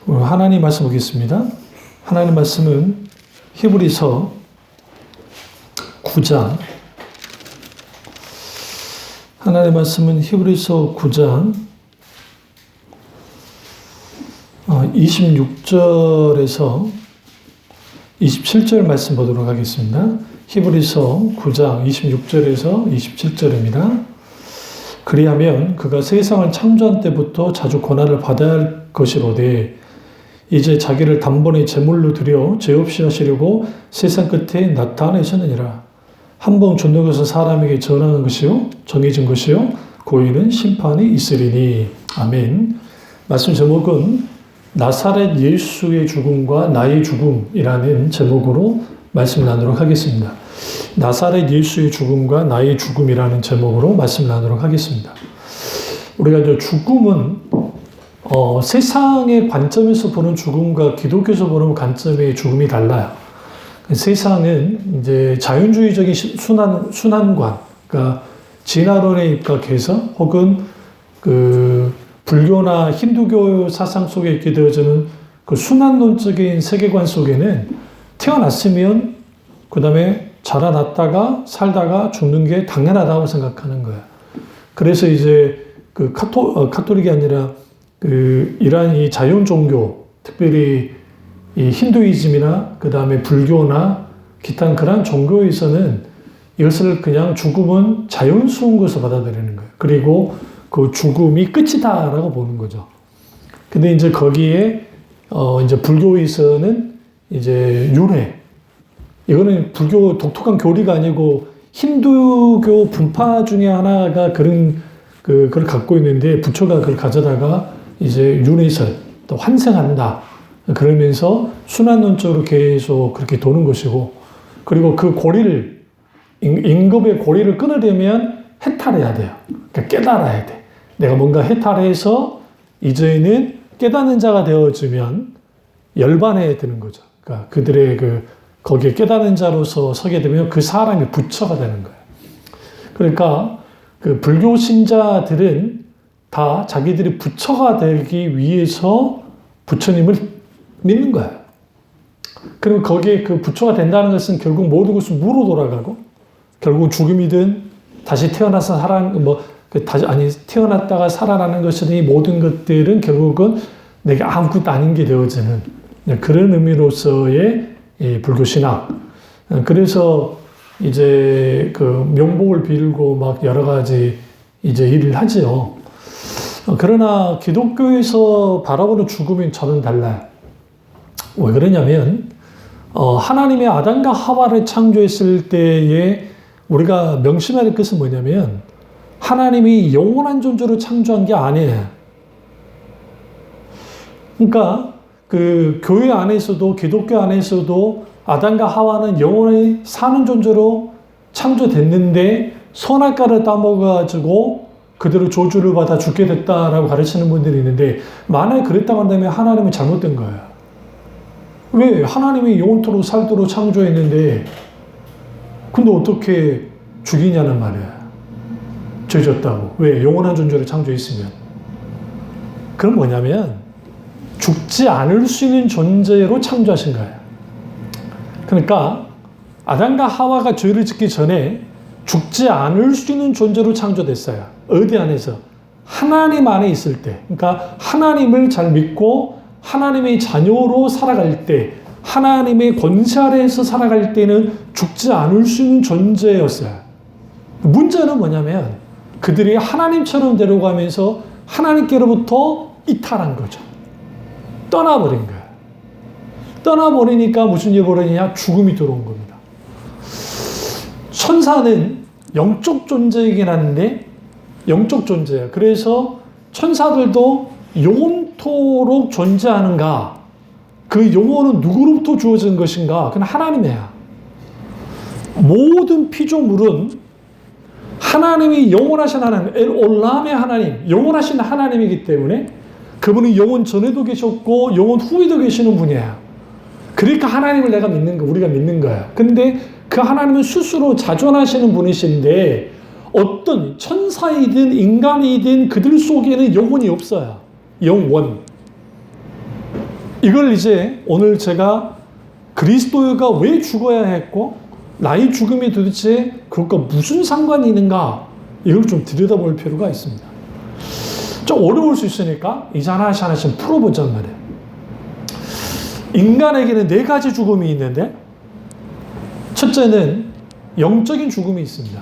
하나님 말씀 보겠습니다. 하나님 말씀은 히브리서 9장, 하나님 말씀은 히브리서 9장 26절에서 27절 말씀 보도록 하겠습니다. 히브리서 9장 26절에서 27절입니다. 그리하면 그가 세상을 창조한 때부터 자주 고난을 받아야 할 것이로되 이제 자기를 단번에 제물로 드려 죄 없이 하시려고 세상 끝에 나타내셨느니라. 한 번 줬는 것은 사람에게 전하는 것이요 정해진 것이요 고의는 심판이 있으리니. 아멘. 말씀 제목은 나사렛 예수의 죽음과 나의 죽음이라는 제목으로 말씀 나누도록 하겠습니다. 나사렛 예수의 죽음과 나의 죽음이라는 제목으로 말씀 나누도록 하겠습니다. 우리가 이제 죽음은 세상의 관점에서 보는 죽음과 기독교에서 보는 관점의 죽음이 달라요. 세상은 이제 자연주의적인 순환관, 그러니까 진화론에 입각해서 혹은 불교나 힌두교 사상 속에 있게 되어지는 그 순환론적인 세계관 속에는 태어났으면 그 다음에 자라났다가 살다가 죽는 게 당연하다고 생각하는 거예요. 그래서 이제 카톨릭이 아니라 이러한 이 자연 종교, 특별히 이 힌두이즘이나 그 다음에 불교나 기타 그런 종교에서는 이것을 그냥 죽음은 자연스러운 것을 받아들이는 거예요. 그리고 그 죽음이 끝이다라고 보는 거죠. 근데 이제 거기에 이제 불교에서는 이제 윤회, 이거는 불교 독특한 교리가 아니고 힌두교 분파 중에 하나가 그걸 갖고 있는데 부처가 그걸 가져다가 이제 윤회설, 또 환생한다. 그러면서 순환론적으로 계속 그렇게 도는 것이고, 그리고 그 고리를, 임금의 고리를 끊으려면 해탈해야 돼요. 그러니까 깨달아야 돼. 내가 뭔가 해탈해서 이제는 깨닫는 자가 되어주면 열반해야 되는 거죠. 그러니까 그들의 거기에 깨닫는 자로서 서게 되면 그 사람이 부처가 되는 거예요. 그러니까 그 불교 신자들은 다 자기들이 부처가 되기 위해서 부처님을 믿는 거예요. 그리고 거기에 그 부처가 된다는 것은 결국 모든 것은 무로 돌아가고, 결국 죽음이든 다시 태어나서 태어났다가 살아나는 것이든 이 모든 것들은 결국은 내가 아무것도 아닌 게 되어지는 그런 의미로서의 불교 신학. 그래서 이제 명복을 빌고 막 여러 가지 이제 일을 하지요. 그러나 기독교에서 바라보는 죽음은 저는 달라요. 왜 그러냐면 하나님의 아담과 하와를 창조했을 때에 우리가 명심해야 될 것은 뭐냐면 하나님이 영원한 존재로 창조한 게 아니에요. 그러니까 교회 안에서도 기독교 안에서도 아담과 하와는 영원히 사는 존재로 창조됐는데 선악과를 따먹어가지고 그대로 저주를 받아 죽게 됐다라고 가르치는 분들이 있는데, 만약에 그랬다고 한다면 하나님은 잘못된 거예요. 왜? 하나님이 영원토록 살도록 창조했는데 근데 어떻게 죽이냐는 말이야. 죄졌다고. 왜? 영원한 존재로 창조했으면. 그건 뭐냐면 죽지 않을 수 있는 존재로 창조하신 거예요. 그러니까 아담과 하와가 죄를 짓기 전에 죽지 않을 수 있는 존재로 창조됐어요. 어디 안에서? 하나님 안에 있을 때. 그러니까 하나님을 잘 믿고 하나님의 자녀로 살아갈 때, 하나님의 권세 아래에서 살아갈 때는 죽지 않을 수 있는 존재였어요. 문제는 뭐냐면 그들이 하나님처럼 되려가면서 하나님께로부터 이탈한 거죠. 떠나버린 거예요. 떠나버리니까 무슨 일이 벌어지냐? 죽음이 들어온 겁니다. 천사는 영적 존재이긴 한데 영적 존재예요. 그래서 천사들도 영원토록 존재하는가? 그 영혼은 누구로부터 주어진 것인가? 그건 하나님이야. 모든 피조물은 하나님이 영원하신 하나님, 엘올람의 하나님, 영원하신 하나님이기 때문에 그분은 영원 전에도 계셨고 영원 후에도 계시는 분이에요. 그러니까 하나님을 내가 믿는 거, 우리가 믿는 거야. 근데 그 하나님은 스스로 자존하시는 분이신데 어떤 천사이든 인간이든 그들 속에는 영혼이 없어요. 영원. 이걸 이제 오늘 제가 그리스도가 왜 죽어야 했고 나의 죽음이 도대체 그것과 무슨 상관이 있는가, 이걸 좀 들여다볼 필요가 있습니다. 좀 어려울 수 있으니까 이제 하나씩 풀어보자는 말이에요. 인간에게는 4가지 죽음이 있는데, 첫째는 영적인 죽음이 있습니다.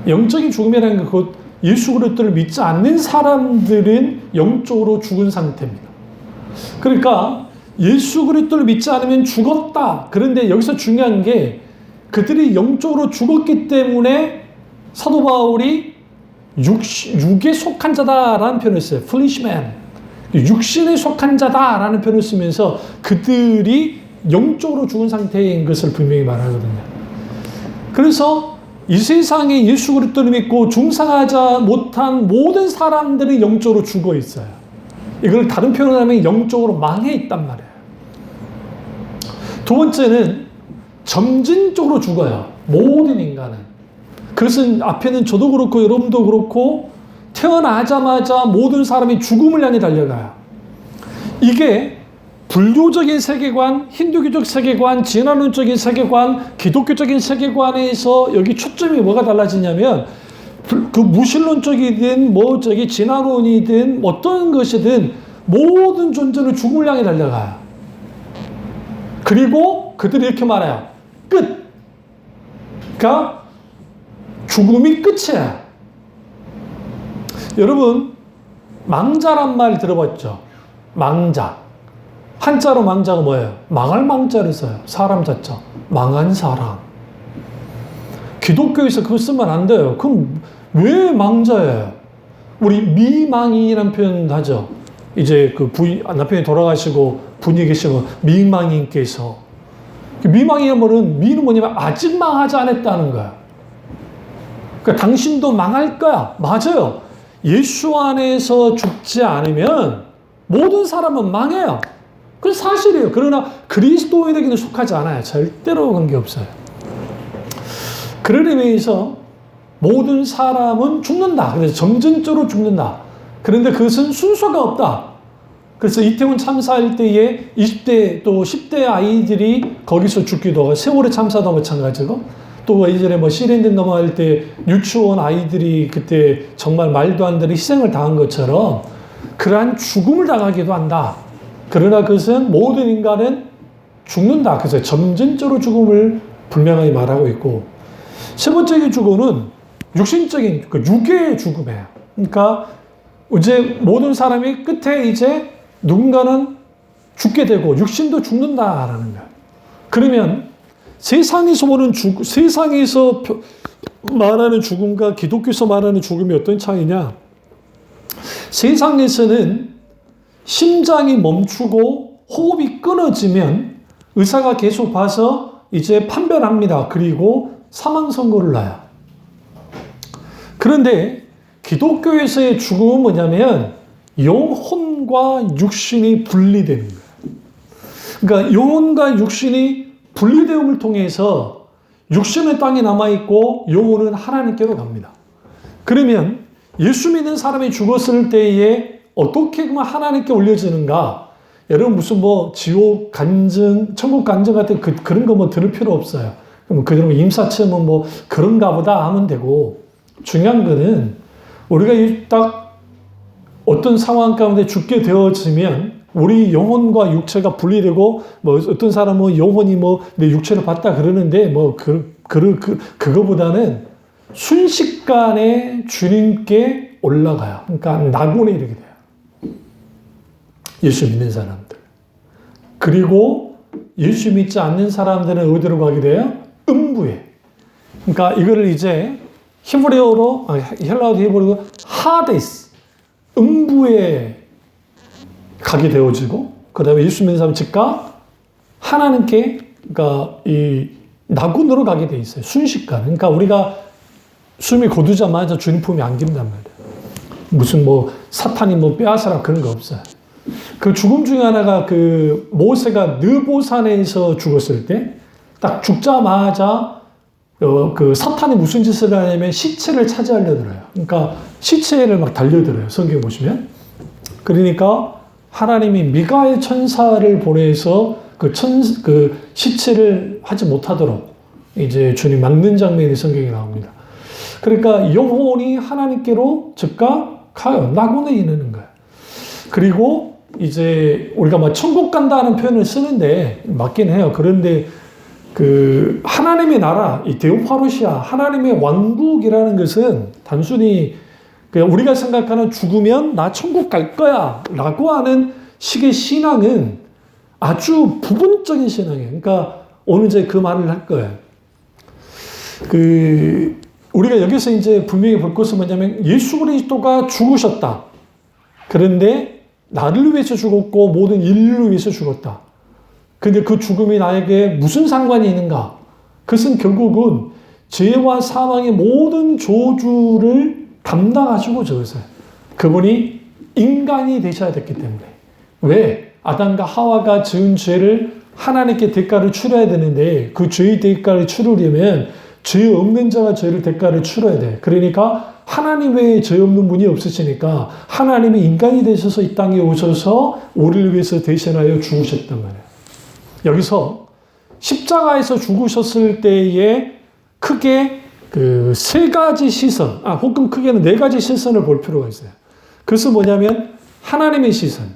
영적인 죽음이라는 것, 예수 그리스도를 믿지 않는 사람들은 영적으로 죽은 상태입니다. 그러니까 예수 그리스도를 믿지 않으면 죽었다. 그런데 여기서 중요한 게, 그들이 영적으로 죽었기 때문에 사도 바울이 육에 속한 자다라는 표현을 써요. Flesh man. 육신에 속한 자다라는 표현을 쓰면서 그들이 영적으로 죽은 상태인 것을 분명히 말하거든요. 그래서 이 세상에 예수 그리스도를 믿고 중상하지 못한 모든 사람들이 영적으로 죽어 있어요. 이걸 다른 표현을 하면 영적으로 망해 있단 말이에요. 두 번째는 점진적으로 죽어요. 모든 인간은. 그것은 앞에는 저도 그렇고 여러분도 그렇고 태어나자마자 모든 사람이 죽음을 향해 달려가요. 이게 불교적인 세계관, 힌두교적 세계관, 진화론적인 세계관, 기독교적인 세계관에서 여기 초점이 뭐가 달라지냐면, 그 무신론적이든 진화론이든 어떤 것이든 모든 존재는 죽음을 향해 달려가요. 그리고 그들이 이렇게 말해요. 끝. 그러니까 죽음이 끝이야. 여러분, 망자란 말 들어봤죠? 망자. 한자로 망자가 뭐예요? 망할 망자를 써요. 사람 자자. 망한 사람. 기독교에서 그거 쓰면 안 돼요. 그럼 왜 망자예요? 우리 미망인이라는 표현 하죠. 이제 그 남편이 돌아가시고 분이 계시면 미망인께서. 미망이란 말은, 미는 뭐냐면 아직 망하지 않았다는 거야. 그러니까 당신도 망할 거야. 맞아요. 예수 안에서 죽지 않으면 모든 사람은 망해요. 그건 사실이에요. 그러나 그리스도인에게는 속하지 않아요. 절대로 관계없어요. 그런 의미에서 모든 사람은 죽는다. 그래서 점진적으로 죽는다. 그런데 그것은 순서가 없다. 그래서 이태원 참사할 때에 20대 또 10대 아이들이 거기서 죽기도 하고, 세월의 참사도 마찬가지고, 또 예전에 시린덴 넘어갈 때 유치원 아이들이 그때 정말 말도 안 되는 희생을 당한 것처럼 그러한 죽음을 당하기도 한다. 그러나 그것은 모든 인간은 죽는다. 그래서 점진적으로 죽음을 분명하게 말하고 있고, 세 번째 죽음은 육신적인, 육의 죽음이에요. 그러니까 이제 모든 사람이 끝에 이제 누군가는 죽게 되고 육신도 죽는다라는 거예요. 그러면 세상에서 말하는 죽음과 기독교에서 말하는 죽음이 어떤 차이냐? 세상에서는 심장이 멈추고 호흡이 끊어지면 의사가 계속 봐서 이제 판별합니다. 그리고 사망 선고를 놔요. 그런데 기독교에서의 죽음은 뭐냐면 영혼과 육신이 분리되는 거예요. 그러니까 영혼과 육신이 분리되음을 통해서 육신은 땅에 남아있고 영혼은 하나님께로 갑니다. 그러면 예수 믿는 사람이 죽었을 때에 어떻게 하나님께 올려지는가? 여러분 무슨 지옥 간증, 천국 간증 같은 그런 거 들을 필요 없어요. 그럼 그러면 임사체험은 그런가 보다 하면 되고, 중요한 거는 우리가 딱 어떤 상황 가운데 죽게 되어지면 우리 영혼과 육체가 분리되고, 어떤 사람은 영혼이 내 육체를 봤다 그러는데, 그거보다는 순식간에 주님께 올라가요. 그러니까 낙원에 이르게 돼요. 예수 믿는 사람들. 그리고 예수 믿지 않는 사람들은 어디로 가게 돼요? 음부에. 그러니까 이거를 이제 헬라어로 히브리어로 하데스, 음부에 가게 되어지고, 그 다음에 예수 믿는 사람 즉각 하나님께, 그러니까 이 낙원으로 가게 돼 있어요. 순식간. 그러니까 우리가 숨이 고두자마자 주님 품에 안긴단 말이에요. 무슨 사탄이 빼앗아라 그런 거 없어요. 그 죽음 중에 하나가 모세가 느보산에서 죽었을 때 딱 죽자마자 그 사탄이 무슨 짓을 하냐면 시체를 차지하려 들어요. 그러니까 시체를 막 달려들어요. 성경 보시면. 그러니까 하나님이 미가엘 천사를 보내서 그 시체를 하지 못하도록 이제 주님 막는 장면이 성경에 나옵니다. 그러니까 영혼이 하나님께로 즉각 낙원에 이르는 거예요. 그리고 이제 우리가 뭐 천국 간다는 표현을 쓰는데 맞긴 해요. 그런데 그 하나님의 나라, 이 데오파루시아, 하나님의 왕국이라는 것은 단순히 그냥 우리가 생각하는 죽으면 나 천국 갈 거야 라고 하는 식의 신앙은 아주 부분적인 신앙이에요. 그러니까 오늘 이제 그 말을 할 거예요. 우리가 여기서 이제 분명히 볼 것은 뭐냐면 예수 그리스도가 죽으셨다. 그런데 나를 위해서 죽었고 모든 인류를 위해서 죽었다. 근데 그 죽음이 나에게 무슨 상관이 있는가? 그것은 결국은 죄와 사망의 모든 저주를 감당하시고 죽으셨어요. 그분이 인간이 되셔야 됐기 때문에. 왜? 아담과 하와가 지은 죄를 하나님께 대가를 치러야 되는데 그 죄의 대가를 치르려면 죄 없는 자가 죄를 대가를 치러야 돼. 그러니까 하나님 외에 죄 없는 분이 없으시니까 하나님이 인간이 되셔서 이 땅에 오셔서 우리를 위해서 대신하여 죽으셨단 말이에요. 여기서 십자가에서 죽으셨을 때에 크게 그 세 가지 시선, 혹은 크게는 네 가지 시선을 볼 필요가 있어요. 그것은 뭐냐면 하나님의 시선.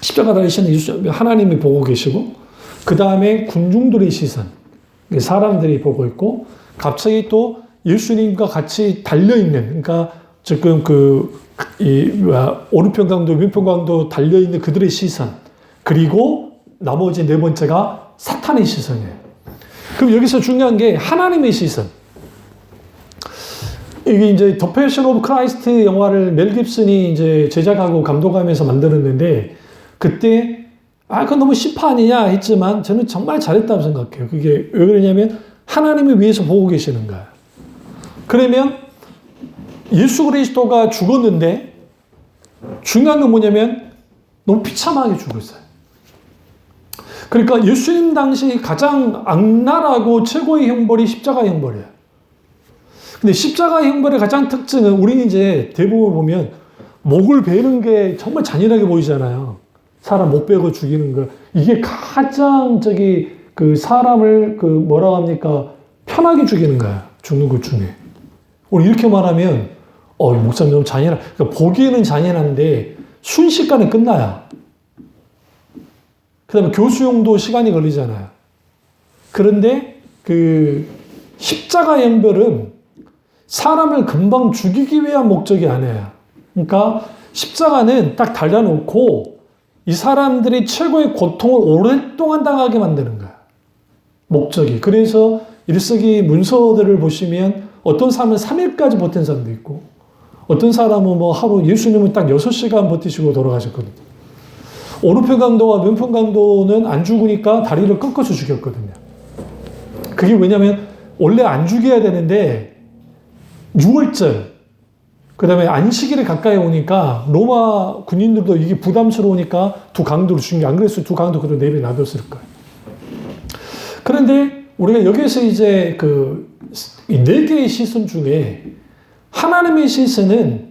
십자가 달리시는 하나님이 보고 계시고, 그 다음에 군중들의 시선. 사람들이 보고 있고, 갑자기 또 예수님과 같이 달려있는, 그러니까 지금 오른편 강도, 왼편 강도 달려있는 그들의 시선. 그리고 나머지 네 번째가 사탄의 시선이에요. 그럼 여기서 중요한 게 하나님의 시선. 이게 이제 더 패션 오브 크라이스트 영화를 멜 깁슨이 이제 제작하고 감독하면서 만들었는데 그때 그건 너무 시파 아니냐 했지만 저는 정말 잘했다고 생각해요. 그게 왜 그러냐면 하나님을 위해서 보고 계시는 거예요. 그러면 예수 그리스도가 죽었는데 중요한 건 뭐냐면 너무 비참하게 죽었어요. 그러니까 예수님 당시 가장 악랄하고 최고의 형벌이 십자가 형벌이에요. 근데 십자가 형벌의 가장 특징은 우리는 이제 대부분 보면 목을 베는 게 정말 잔인하게 보이잖아요. 사람 목 베고 죽이는 거. 이게 가장 그 사람을 뭐라고 합니까? 편하게 죽이는 거야. 죽는 것 중에. 우리 이렇게 말하면 목사님 너무 잔인하. 그러니까 보기에는 잔인한데 순식간에 끝나요. 그 다음에 교수용도 시간이 걸리잖아요. 그런데 그 십자가 형벌은 사람을 금방 죽이기 위한 목적이 아니에요. 그러니까 십자가는 딱 달려놓고 이 사람들이 최고의 고통을 오랫동안 당하게 만드는 거야. 목적이. 그래서 1세기 문서들을 보시면 어떤 사람은 3일까지 버틴 사람도 있고 어떤 사람은 뭐 하루 예수님은 딱 6시간 버티시고 돌아가셨거든요. 오른편 강도와 왼편 강도는 안 죽으니까 다리를 꺾어서 죽였거든요. 그게 왜냐면 원래 안 죽여야 되는데 6월절, 그 다음에 안식일에 가까이 오니까 로마 군인들도 이게 부담스러우니까 두 강도로 죽인 게 안 그랬어요. 두 강도 그대로 내버려 놔뒀을 거예요. 그런데 우리가 여기서 이제 이 네 개의 시선 중에 하나님의 시선은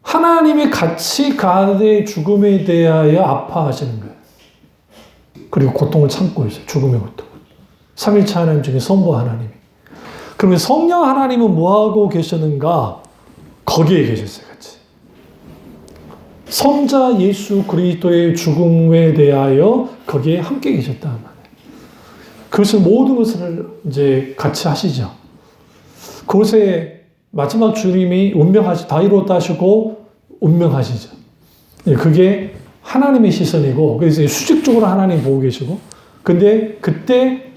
하나님이 같이 가드의 죽음에 대하여 아파하시는 거예요. 그리고 고통을 참고 있어요. 죽음의 고통. 삼일체 하나님 중에 성부 하나님이. 그러면 성령 하나님은 뭐하고 계셨는가? 거기에 계셨어요, 같이. 성자 예수 그리스도의 죽음에 대하여 거기에 함께 계셨단 말이에요. 그것을 모든 것을 이제 같이 하시죠. 그것에 마지막 주님이 다 이루었다 하시고 운명하시죠. 그게 하나님의 시선이고, 그래서 수직적으로 하나님 보고 계시고, 근데 그때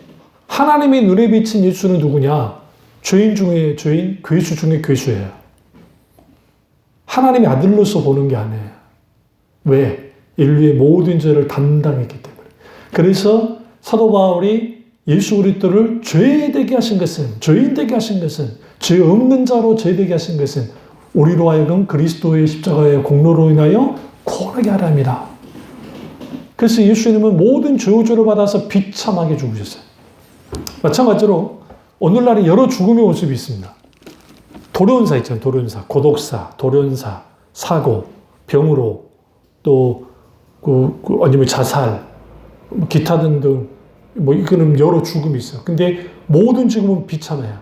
하나님의 눈에 비친 예수는 누구냐? 죄인 중에 죄인, 괴수 중에 괴수예요. 하나님의 아들로서 보는 게 아니에요. 왜? 인류의 모든 죄를 담당했기 때문에. 그래서 사도 바울이 예수 그리스도를 죄되게 하신 것은, 죄인 되게 하신 것은, 죄 없는 자로 죄되게 하신 것은 우리로 하여금 그리스도의 십자가의 공로로 인하여 구원하게 하려 합니다. 그래서 예수님은 모든 저주를 받아서 비참하게 죽으셨어요. 마찬가지로 오늘날에 여러 죽음의 모습이 있습니다. 돌연사 있잖아요. 돌연사, 고독사, 돌연사, 사고, 병으로, 또 아니면 자살, 기타 등등, 이거는 여러 죽음이 있어. 근데 모든 죽음은 비참해요.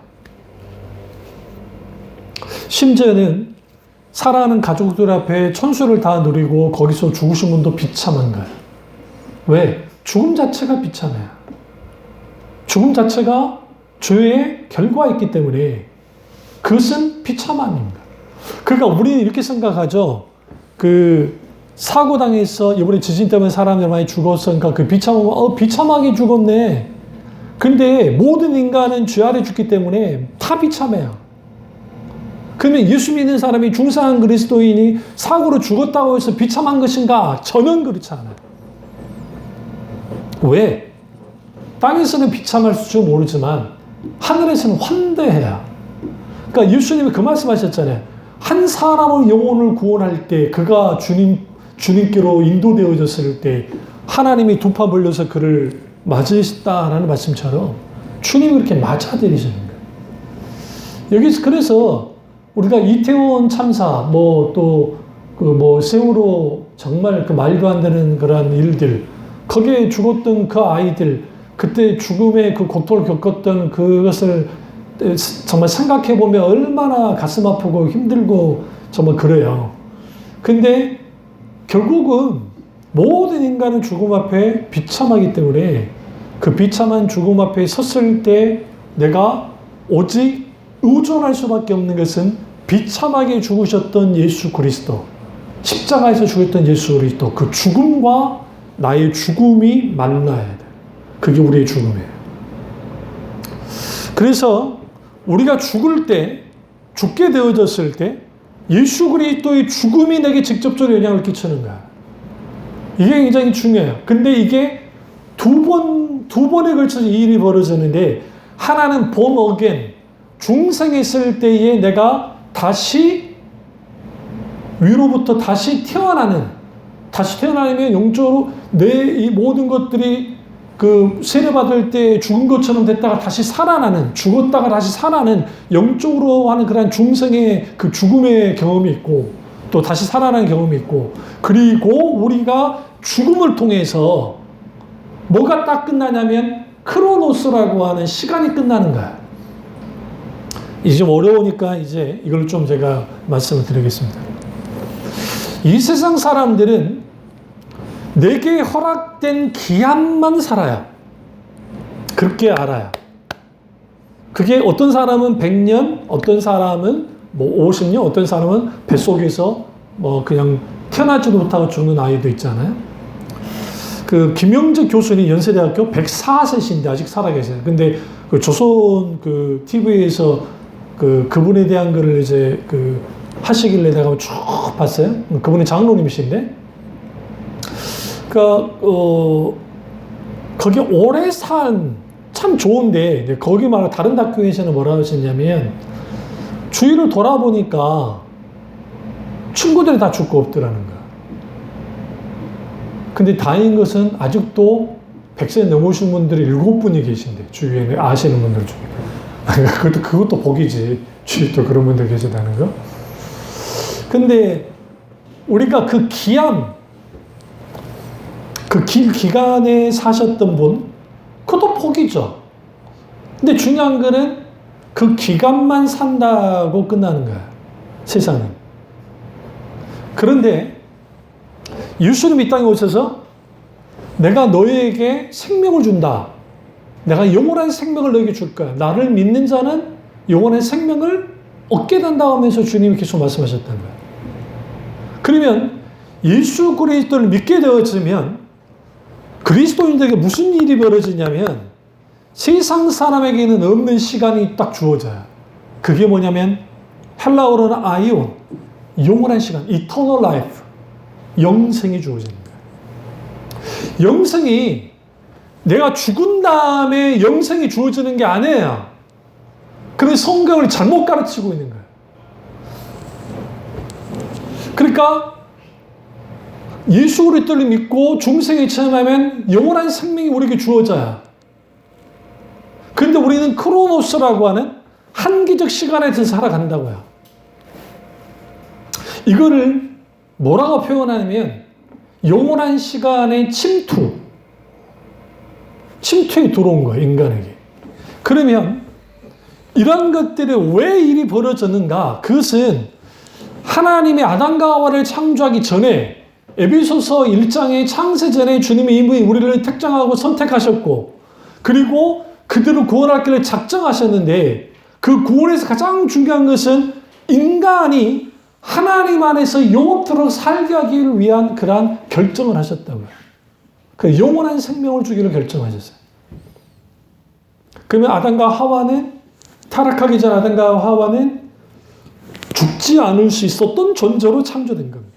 심지어는 사랑하는 가족들 앞에 천수를 다 누리고 거기서 죽으신 분도 비참한 거예요. 왜? 죽음 자체가 비참해요. 죽음 자체가 죄의 결과였기 때문에 그것은 비참함입니다. 그러니까 우리는 이렇게 생각하죠. 사고당해서 이번에 지진 때문에 사람들 많이 죽었으니까 비참하게 죽었네. 근데 모든 인간은 죄 아래 죽기 때문에 다 비참해요. 그러면 예수 믿는 사람이 중상한 그리스도인이 사고로 죽었다고 해서 비참한 것인가? 저는 그렇지 않아요. 왜? 땅에서는 비참할지 모르지만 하늘에서는 환대해요. 그러니까 예수님이 그 말씀하셨잖아요. 한 사람의 영혼을 구원할 때 그가 주님께로 인도되어졌을 때 하나님이 두 파 벌려서 그를 맞으셨다라는 말씀처럼 주님이 그렇게 맞아들이시는 거예요. 여기서 그래서 우리가 이태원 참사, 세월호 정말 말도 안 되는 그런 일들, 거기에 죽었던 그 아이들, 그때 죽음의 그 고통을 겪었던 그것을 정말 생각해 보면 얼마나 가슴 아프고 힘들고 정말 그래요. 근데 결국은 모든 인간은 죽음 앞에 비참하기 때문에 그 비참한 죽음 앞에 섰을 때 내가 오직 의존할 수밖에 없는 것은 비참하게 죽으셨던 예수 그리스도, 십자가에서 죽었던 예수 그리스도, 그 죽음과 나의 죽음이 만나야 돼. 그게 우리의 죽음이에요. 그래서 우리가 죽게 되어졌을 때 예수 그리스도의 죽음이 내게 직접적으로 영향을 끼치는 거야. 이게 굉장히 중요해요. 근데 이게 두 번에 걸쳐서 이 일이 벌어지는데, 하나는 born again, 중생했을 때에 내가 다시 위로부터 다시 태어나면 영적으로 내 이 모든 것들이 세례받을 때 죽은 것처럼 됐다가 다시 살아나는, 죽었다가 다시 살아나는 영적으로 하는 그런 중생의 그 죽음의 경험이 있고, 또 다시 살아나는 경험이 있고, 그리고 우리가 죽음을 통해서 뭐가 딱 끝나냐면 크로노스라고 하는 시간이 끝나는 거야. 이제 좀 어려우니까 이제 이걸 좀 제가 말씀을 드리겠습니다. 이 세상 사람들은 내게 허락된 기한만 살아요. 그렇게 알아요. 그게 어떤 사람은 100년, 어떤 사람은 50년, 어떤 사람은 뱃속에서 그냥 태어나지도 못하고 죽는 아이도 있잖아요. 김영재 교수님 연세대학교 104세신데 아직 살아계세요. 근데 조선 TV에서 그분에 대한 거를 이제 하시길래 내가 쭉 봤어요. 그분이 장로님이신데, 거기 오래 산 참 좋은데, 거기 말고 다른 다큐에서는 뭐라고 하셨냐면, 주위를 돌아보니까 친구들이 다 죽고 없더라는 거야. 근데 다행인 것은 아직도 100세 넘으신 분들이 7분이 계신데, 주위에 아시는 분들 중에. 그것도 복이지. 주위에 또 그런 분들 계시다는 거. 근데 우리가 그 긴 기간에 사셨던 분, 그것도 복이죠. 근데 중요한 거는 그 기간만 산다고 끝나는 거야, 세상은. 그런데 예수님이 이 땅에 오셔서 내가 너희에게 생명을 준다. 내가 영원한 생명을 너희에게 줄 거야. 나를 믿는 자는 영원한 생명을 얻게 된다고 하면서 주님이 계속 말씀하셨다는 거야. 그러면 예수 그리스도를 믿게 되어지면 그리스도인들에게 무슨 일이 벌어지냐면 세상 사람에게는 없는 시간이 딱 주어져요. 그게 뭐냐면 헬라어로는 아이온, 영원한 시간, eternal life, 영생이 주어지는 거예요. 영생이 내가 죽은 다음에 영생이 주어지는 게 아니에요. 그래서 성경을 잘못 가르치고 있는 거예요. 그러니까 예수 그리스도를 믿고 중생에 체험하면 영원한 생명이 우리에게 주어져요. 그런데 우리는 크로노스라고 하는 한기적 시간에서 살아간다고요. 이거를 뭐라고 표현하냐면 영원한 시간의 침투에 들어온 거예요, 인간에게. 그러면 이런 것들이 왜 일이 벌어졌는가? 그것은 하나님이 아담과 하와를 창조하기 전에 에베소서 1장의 창세전에 주님이 이미 우리를 택정하고 선택하셨고, 그리고 그들을 구원할 길을 작정하셨는데, 그 구원에서 가장 중요한 것은 인간이 하나님 안에서 영원토록 살게 하기를 위한 그러한 결정을 하셨다고요. 그 영원한 생명을 주기를 결정하셨어요. 그러면 아담과 하와는, 타락하기 전 아담과 하와는 죽지 않을 수 있었던 존재로 창조된 겁니다.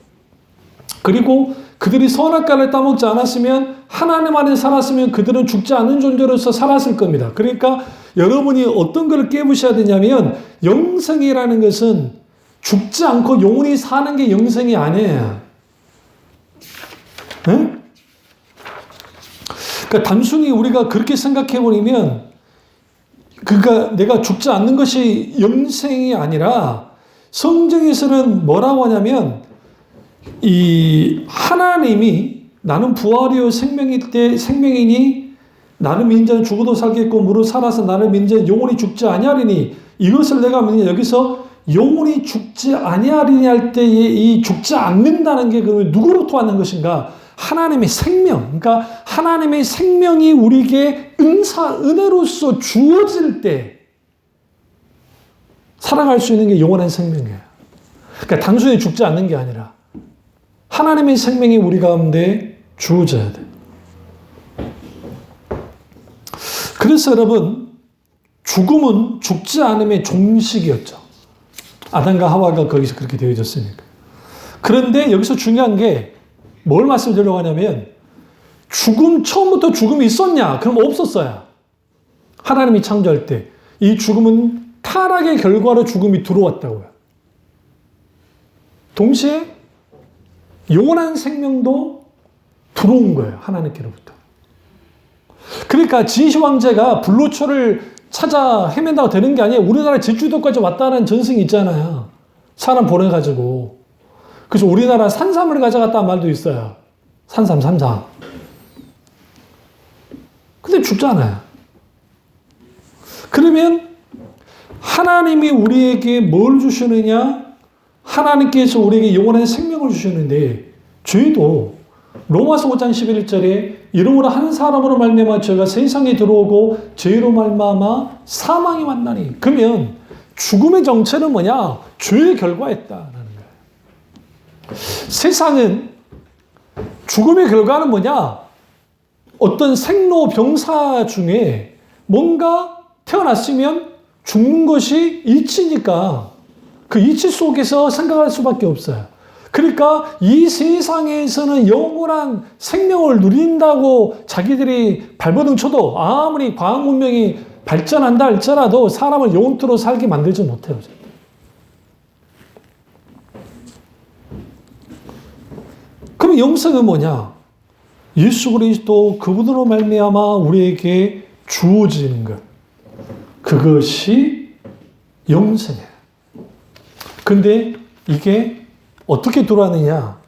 그리고 그들이 선악과를 따먹지 않았으면, 하나님 안에 살았으면 그들은 죽지 않은 존재로서 살았을 겁니다. 그러니까 여러분이 어떤 걸 깨부셔야 되냐면, 영생이라는 것은 죽지 않고 영원히 사는 게 영생이 아니에요. 응? 그러니까 단순히 우리가 그렇게 생각해버리면, 그러니까 내가 죽지 않는 것이 영생이 아니라, 성경에서는 뭐라고 하냐면, 이 하나님이 나는 부활이요 생명이니 나는 믿는 자는 죽어도 살겠고 무릇 살아서 나를 믿는 자는 영원히 죽지 아니하리니, 이것을 내가 믿느냐. 여기서 영원히 죽지 아니하리니 할 때에 이 죽지 않는다는 게 그러면 누구로부터 왔는 것인가? 하나님의 생명. 그러니까 하나님의 생명이 우리에게 은혜로서 주어질 때 살아갈 수 있는 게 영원한 생명이에요. 그러니까 단순히 죽지 않는 게 아니라 하나님의 생명이 우리 가운데 주어져야 돼요. 그래서 여러분, 죽음은 죽지 않음의 종식이었죠. 아담과 하와가 거기서 그렇게 되어졌으니까. 그런데 여기서 중요한 게 뭘 말씀드리려고 하냐면, 처음부터 죽음이 있었냐? 그럼 없었어요. 하나님이 창조할 때. 이 죽음은 타락의 결과로 죽음이 들어왔다고요. 동시에 영원한 생명도 들어온 거예요. 하나님께로부터. 그러니까 진시 황제가 불로초를 찾아 헤맨다고 되는 게 아니에요. 우리나라 제주도까지 왔다는 전승이 있잖아요. 사람 보내가지고. 그래서 우리나라 산삼을 가져갔다는 말도 있어요. 산삼. 근데 죽잖아요. 그러면 하나님이 우리에게 뭘 주시느냐? 하나님께서 우리에게 영원한 생명을 주시는데, 죄도 로마서 5장 11절에 이러므로 한 사람으로 말미암아 죄가 세상에 들어오고 죄로 말미암아 사망이 왔나니. 그러면 죽음의 정체는 뭐냐? 죄의 결과였다라는 거예요. 세상은 죽음의 결과는 뭐냐? 어떤 생로병사 중에 뭔가 태어났으면 죽는 것이 이치니까 그 이치 속에서 생각할 수밖에 없어요. 그러니까 이 세상에서는 영원한 생명을 누린다고 자기들이 발버둥 쳐도 아무리 과학 문명이 발전한다 할지라도 사람을 영원토록 살게 만들지 못해요. 그럼 영생은 뭐냐? 예수 그리스도 그분으로 말미암아 우리에게 주어지는 것. 그것이 영생이에요. 근데 이게 어떻게 들어왔느냐?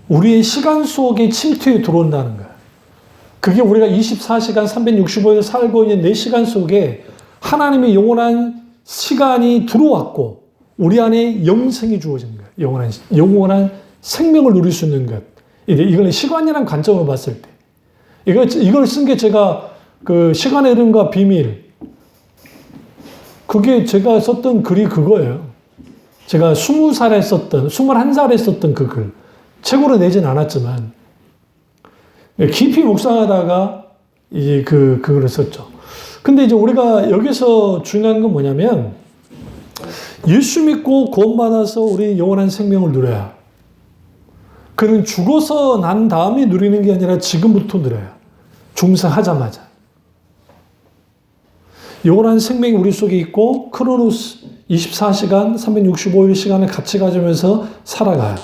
우리의 시간 속에 침투에 들어온다는 거예요. 그게 우리가 24시간 365일 살고 있는 내 시간 속에 하나님의 영원한 시간이 들어왔고 우리 안에 영생이 주어진 거예요. 영원한 생명을 누릴 수 있는 것. 이걸 시간이라는 관점으로 봤을 때. 이걸 쓴 게 제가 그 시간의 흐름과 비밀. 그게 제가 썼던 글이 그거예요. 제가 21살에 썼던 그 글. 책으로 내진 않았지만, 깊이 묵상하다가 이제 그거를 썼죠. 근데 이제 우리가 여기서 중요한 건 뭐냐면, 예수 믿고 구원받아서 우리 영원한 생명을 누려야. 그는 죽어서 난 다음에 누리는 게 아니라 지금부터 누려요. 중생하자마자. 영원한 생명이 우리 속에 있고 크로노스 24시간 365일 시간을 같이 가지면서 살아가요.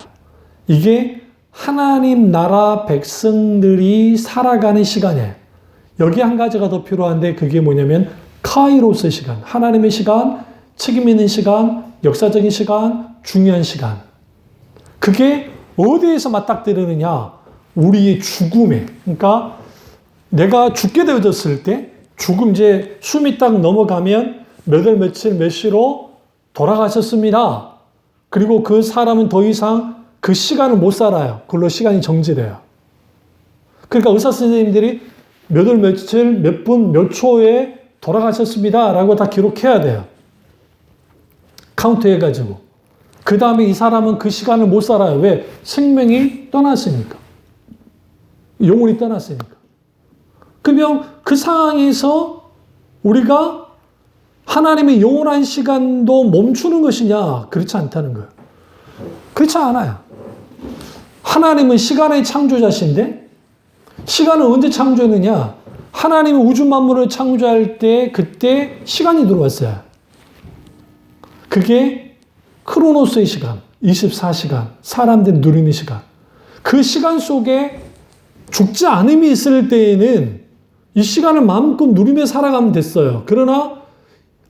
이게 하나님 나라 백성들이 살아가는 시간이에요. 여기 한 가지가 더 필요한데 그게 뭐냐면 카이로스 시간. 하나님의 시간, 책임 있는 시간, 역사적인 시간, 중요한 시간. 그게 어디에서 맞닥뜨리느냐? 우리의 죽음에, 그러니까 내가 죽게 되어졌을 때, 죽음 이제 숨이 딱 넘어가면 몇 월 며칠 몇 시로 돌아가셨습니다. 그리고 그 사람은 더 이상 그 시간을 못 살아요. 그걸로 시간이 정지돼요. 그러니까 의사 선생님들이 몇 월 며칠 몇 분 몇 초에 돌아가셨습니다 라고 다 기록해야 돼요. 카운트 해가지고. 그 다음에 이 사람은 그 시간을 못 살아요. 왜? 생명이 떠났으니까. 영혼이 떠났으니까. 그러면 그 상황에서 우리가 하나님의 영원한 시간도 멈추는 것이냐? 그렇지 않다는 거예요. 그렇지 않아요. 하나님은 시간의 창조자신데 시간은 언제 창조했느냐? 하나님이 우주 만물을 창조할 때 그때 시간이 들어왔어요. 그게 크로노스의 시간, 24시간, 사람들이 누리는 시간. 그 시간 속에 죽지 않음이 있을 때에는 이 시간을 마음껏 누리며 살아가면 됐어요. 그러나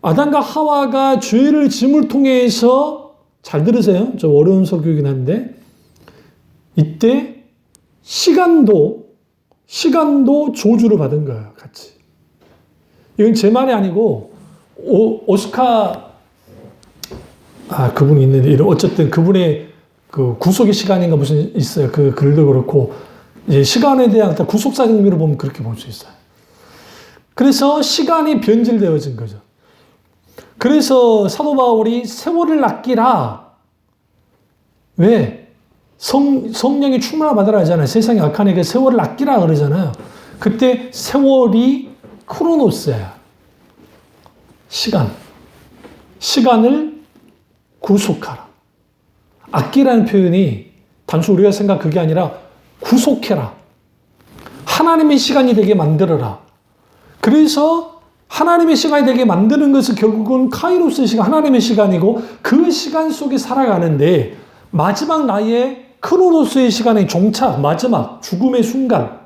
아담과 하와가 죄를 짐을 통해서, 잘 들으세요. 좀 어려운 설교이긴 한데, 이때 시간도 저주를 받은 거예요. 같이. 이건 제 말이 아니고 오스카 그분이 있는데, 어쨌든 그분의 그 구속의 시간인가 무슨 있어요. 그 글도 그렇고, 이제 시간에 대한 구속사 의미로 보면 그렇게 볼 수 있어요. 그래서 시간이 변질되어진 거죠. 그래서 사도 바울이 세월을 아끼라. 왜? 성령이 충만을 받으라 하잖아요. 세상에 악하니까 세월을 아끼라 그러잖아요. 그때 세월이 크로노스야. 시간을 구속하라. 아끼라는 표현이 단순 우리가 생각 그게 아니라 구속해라. 하나님의 시간이 되게 만들어라. 그래서 하나님의 시간이 되게 만드는 것은 결국은 카이로스의 시간, 하나님의 시간이고 그 시간 속에 살아가는데 마지막 나의 크로노스의 시간의 종착, 마지막 죽음의 순간,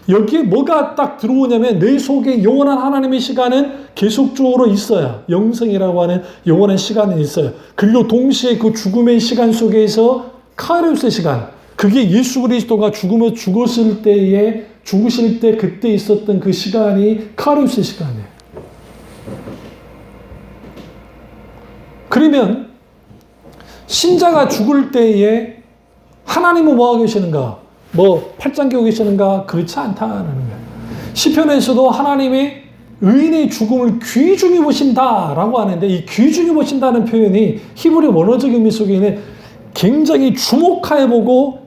여기에 뭐가 딱 들어오냐면 내 속에 영원한 하나님의 시간은 계속적으로 있어요. 영생이라고 하는 영원한 시간은 있어요. 그리고 동시에 그 죽음의 시간 속에서 카이로스의 시간, 그게 예수 그리스도가 죽으실 때 그때 있었던 그 시간이 카이로스의 시간이에요. 그러면 신자가 죽을 때에 하나님은 뭐하고 계시는가? 팔짱 끼고 계시는가? 그렇지 않다는 거예요. 시편에서도 하나님이 의인의 죽음을 귀중히 보신다라고 하는데, 이 귀중히 보신다는 표현이 히브리 원어적 의미 속에는 굉장히 주목하여 보고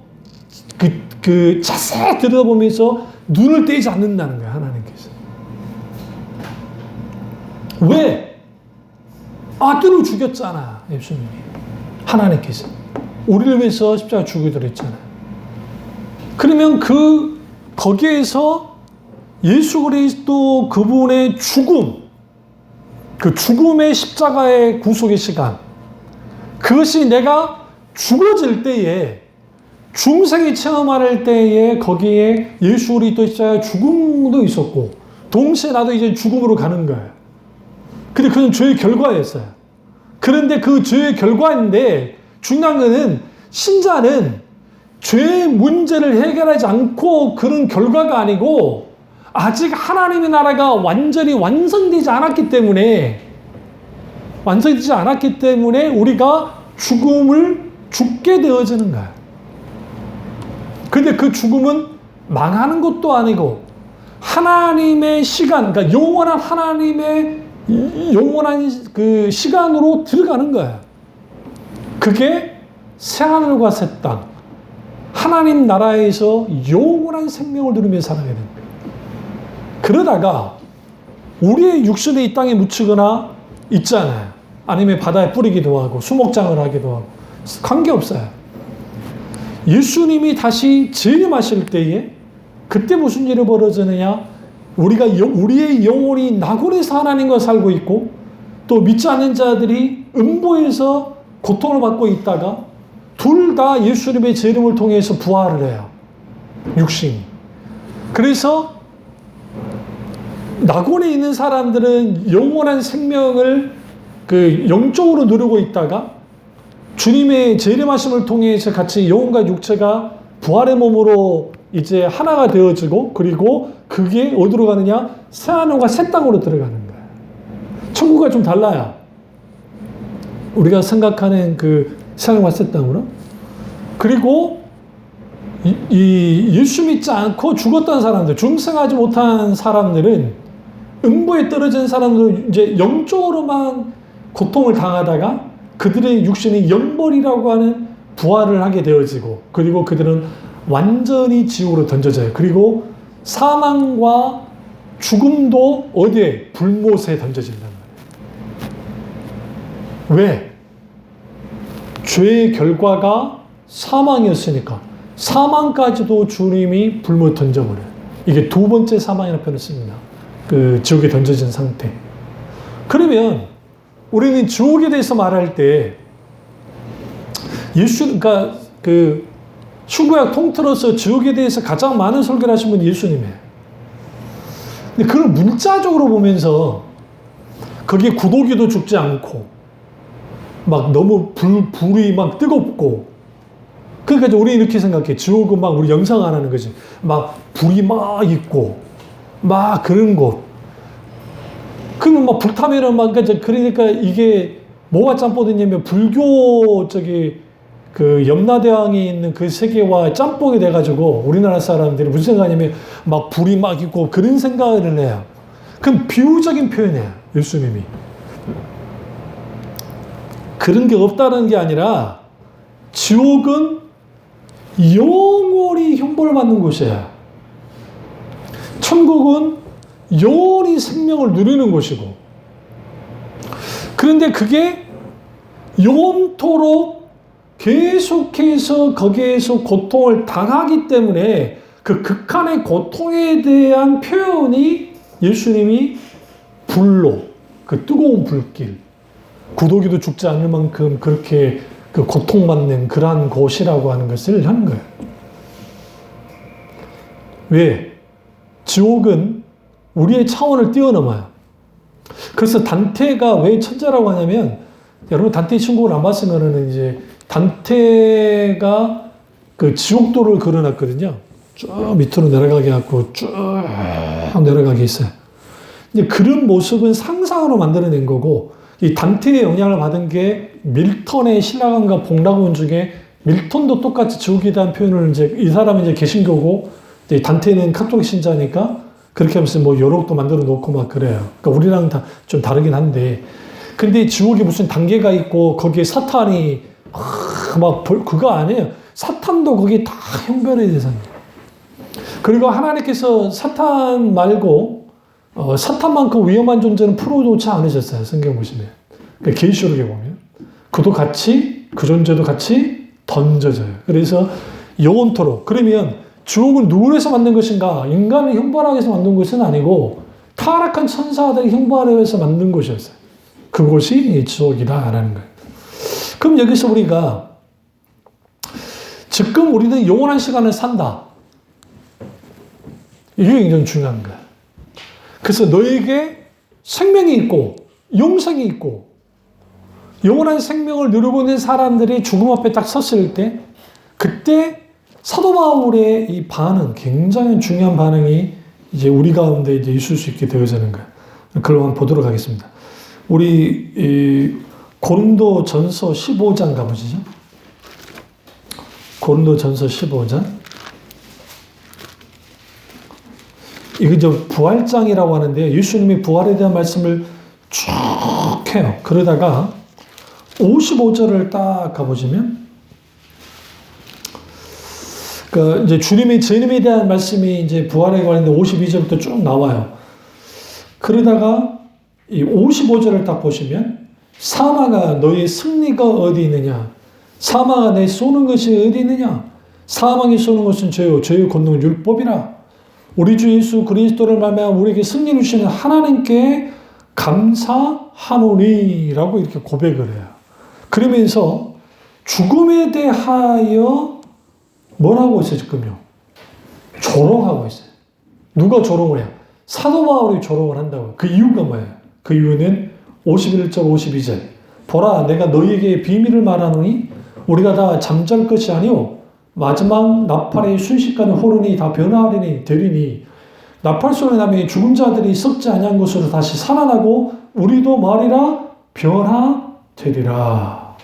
자세히 들여다보면서 눈을 떼지 않는다는 거예요. 하나님께서. 왜? 아들을 죽였잖아. 예수님이. 하나님께서. 우리를 위해서 십자가 죽이도록 했잖아요. 그러면 거기에서 예수 그리스도 그분의 죽음, 그 죽음의 십자가의 구속의 시간, 그것이 내가 죽어질 때에, 중생이 체험할 때에 거기에 예수 그리스도 십자가의 죽음도 있었고, 동시에 나도 이제 죽음으로 가는 거예요. 근데 그건 죄의 결과였어요. 그런데 그 죄의 결과인데, 중요한 것은 신자는 죄의 문제를 해결하지 않고 그런 결과가 아니고 아직 하나님의 나라가 완전히 완성되지 않았기 때문에 우리가 죽게 되어지는 거야. 근데 그 죽음은 망하는 것도 아니고 하나님의 시간, 그러니까 영원한 하나님의 영원한 그 시간으로 들어가는 거야. 그게 새하늘과 새 땅, 하나님 나라에서 영원한 생명을 누리며 살아가야 됩니다. 그러다가 우리의 육신이 이 땅에 묻히거나 있잖아요. 아니면 바다에 뿌리기도 하고 수목장을 하기도 하고 관계없어요. 예수님이 다시 재림하실 때에 그때 무슨 일이 벌어지느냐? 우리의 영혼이 낙원에서 하나님과 살고 있고 또 믿지 않는 자들이 음보에서 고통을 받고 있다가 둘 다 예수님의 재림을 통해서 부활을 해요. 육신이. 그래서 낙원에 있는 사람들은 영원한 생명을 영적으로 누리고 있다가 주님의 재림하심을 통해서 같이 영혼과 육체가 부활의 몸으로 이제 하나가 되어지고, 그리고 그게 어디로 가느냐? 새하늘과 새 땅으로 들어가는 거예요. 천국과 좀 달라요. 우리가 생각하는 그 새하늘과 새 땅으로. 그리고 이 예수 믿지 않고 죽었던 사람들, 중생하지 못한 사람들은, 음부에 떨어진 사람들은 이제 영적으로만 고통을 당하다가 그들의 육신이 영벌이라고 하는 부활을 하게 되어지고, 그리고 그들은 완전히 지옥으로 던져져요. 그리고 사망과 죽음도 어디에? 불못에 던져진단 말이에요. 왜? 죄의 결과가 사망이었으니까 사망까지도 주님이 불못 던져버려요. 이게 두 번째 사망이라는 표현을 씁니다. 그 지옥에 던져진 상태. 그러면 우리는 지옥에 대해서 말할 때 그러니까 그 신구약 통틀어서 지옥에 대해서 가장 많은 설교를 하신 분이 예수님이에요. 근데 그걸 문자적으로 보면서 거기에 구더기도 죽지 않고 막 너무 불이 막 뜨겁고, 그러니까 우리 이렇게 생각해. 지옥은 막 우리 영상 안 하는 거지. 막 불이 막 있고 막 그런 곳. 그러면 막 불타면은 막 그러니까 이게 뭐가 짬뽕이냐면 불교 그 염라대왕이 있는 그 세계와 짬뽕이 돼가지고 우리나라 사람들이 무슨 생각하냐면 막 불이 막 있고 그런 생각을 해요. 그럼 비유적인 표현이에요, 예수님이. 그런 게 없다는 게 아니라 지옥은 영원히 형벌을 받는 곳이에요. 천국은 영원히 생명을 누리는 곳이고, 그런데 그게 영원토록 계속해서 거기에서 고통을 당하기 때문에 그 극한의 고통에 대한 표현이 예수님이 불로, 그 뜨거운 불길, 구더기도 죽지 않을 만큼 그렇게 그 고통받는 그러한 곳이라고 하는 것을 하는 거예요. 왜? 지옥은 우리의 차원을 뛰어넘어요. 그래서 단테가 왜 천재라고 하냐면, 여러분 단테 신곡을 안 봤으면은 이제 단테가 그 지옥도를 그려놨거든요. 쭉 밑으로 내려가게 하고 쭉 내려가게 있어요. 이제 그런 모습은 상상으로 만들어낸 거고, 이 단테의 영향을 받은 게 밀턴의 신라강과 복락원 중에, 밀턴도 똑같이 지옥에 대한 표현을 이제 이 사람은 이제 개신교고, 이제 단테는 카톨릭 신자니까 그렇게 하면서 뭐 요록도 만들어 놓고 막 그래요. 그러니까 우리랑 다 좀 다르긴 한데, 근데 지옥에 무슨 단계가 있고 거기에 사탄이 막 그거 아니에요. 사탄도 거기 다 형별의 대상이에요. 그리고 하나님께서 사탄 말고 사탄만큼 위험한 존재는 풀어놓지 않으셨어요. 성경 보시면. 그러니까 계시록에 보면 그도 같이, 그 존재도 같이 던져져요. 그래서 영원토록. 그러면 지옥은 누구를 해서 만든 것인가? 인간을 형벌하기 위해서 만든 것은 아니고 타락한 천사들이 형벌하기 위해서 만든 곳이었어요. 그곳이 지옥이다라는 거예요. 그럼 여기서 우리가 지금 우리는 영원한 시간을 산다. 이게 굉장히 중요한 거예요. 그래서 너에게 생명이 있고 영생이 있고 영원한 생명을 누리고 있는 사람들이 죽음 앞에 딱 섰을 때, 그때 사도 바울의 이 반응, 굉장히 중요한 반응이 이제 우리 가운데 이제 있을 수 있게 되어지는 거예요. 그걸 한번 보도록 하겠습니다. 우리 고린도 전서 15장 가보시죠. 고린도 전서 15장. 이게 이제 부활장이라고 하는데, 예수님이 부활에 대한 말씀을 쭉 해요. 그러다가 55절을 딱 가보시면, 그 이제 주님의 재림에 대한 말씀이 이제 부활에 관련된 52절부터 쭉 나와요. 그러다가 이 55절을 딱 보시면, 사망아 너의 승리가 어디 있느냐? 사망아 내 쏘는 것이 어디 있느냐? 사망이 쏘는 것은 죄요, 죄의 권능은 율법이라. 우리 주 예수 그리스도를 말미암아 우리에게 승리를 주시는 하나님께 감사하노니라고 이렇게 고백을 해요. 그러면서 죽음에 대하여 뭐라고 있어요, 지금요? 조롱하고 있어요. 누가 조롱을 해요? 사도 바울이 조롱을 한다고요. 그 이유가 뭐예요? 그 이유는 51절, 52절. 보라, 내가 너희에게 비밀을 말하노니 우리가 다 잠잘 것이 아니오 마지막 나팔의 순식간에 호른이 다 변화하리니 되리니 나팔 소리 나면 죽은 자들이 썩지 아니한 것으로 다시 살아나고 우리도 말이라 변화되리라.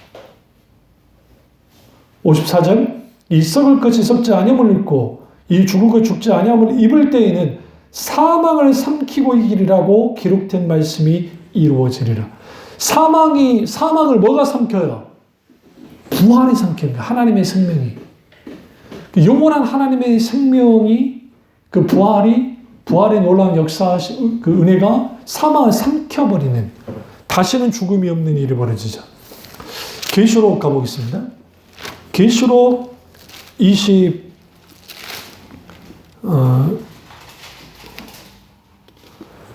54절 이 썩을 것이 썩지 아니함을 입고 이 죽을 것 죽지 아니함을 입을 때에는 사망을 삼키고 이기리라고 기록된 말씀이 이루어지리라. 사망을 뭐가 삼켜요? 부활이 삼키는 거예요. 하나님의 생명이. 영원한 하나님의 생명이 그 부활의 놀라운 역사, 그 은혜가 사망을 삼켜버리는 다시는 죽음이 없는 일이 벌어지죠. 계시록 가보겠습니다. 계시록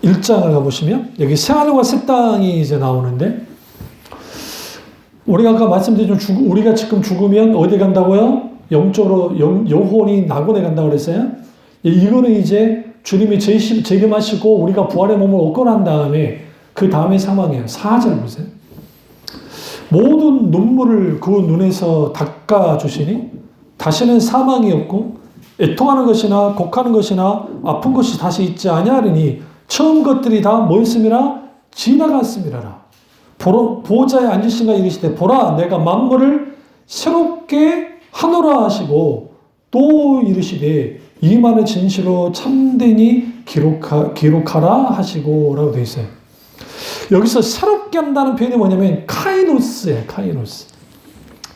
1장을 가보시면 여기 새하늘과 새 땅이 이제 나오는데 우리가 아까 말씀드린 우리가 지금 죽으면 어디 간다고요? 영적으로 영혼이 낙원에 간다고 그랬어요. 이거는 이제 주님이 재림하시고 우리가 부활의 몸을 얻고 난 다음에 그 다음의 상황이에요. 4절 보세요. 모든 눈물을 그 눈에서 닦아주시니 다시는 사망이 없고 애통하는 것이나 곡하는 것이나 아픈 것이 다시 있지 아니하리니 처음 것들이 다 뭐였음이라? 지나갔음이라라. 보호자에 앉으신가 이르시되 보라 내가 만물을 새롭게 하노라 하시고 또 이르시되 이 말을 진실로 참되니 기록하라 하시고 라고 되어 있어요. 여기서 새롭게 한다는 표현이 뭐냐면 카이노스예요. 카이노스.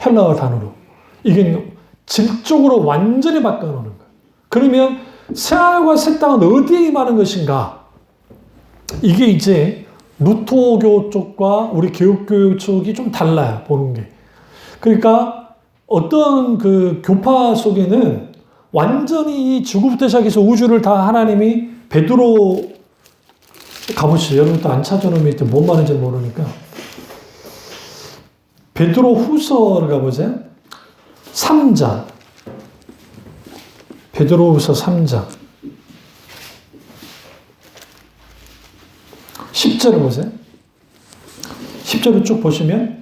헬라어 단어로. 이게 질적으로 완전히 바꿔놓는 거예요. 그러면 새하늘과 새 땅은 어디에 임하는 것인가? 이게 이제 루터교 쪽과 우리 개혁교육 쪽이 좀 달라요. 보는 게. 그러니까 어떤 그 교파 속에는 완전히 이 지구부터 시작해서 우주를 다 하나님이 베드로 가보시죠. 여러분 또 안 찾아놓으면 뭔 말인지 모르니까. 베드로 후서를 가보세요. 3장. 베드로 후서 3장. 10절을 보세요. 10절을 쭉 보시면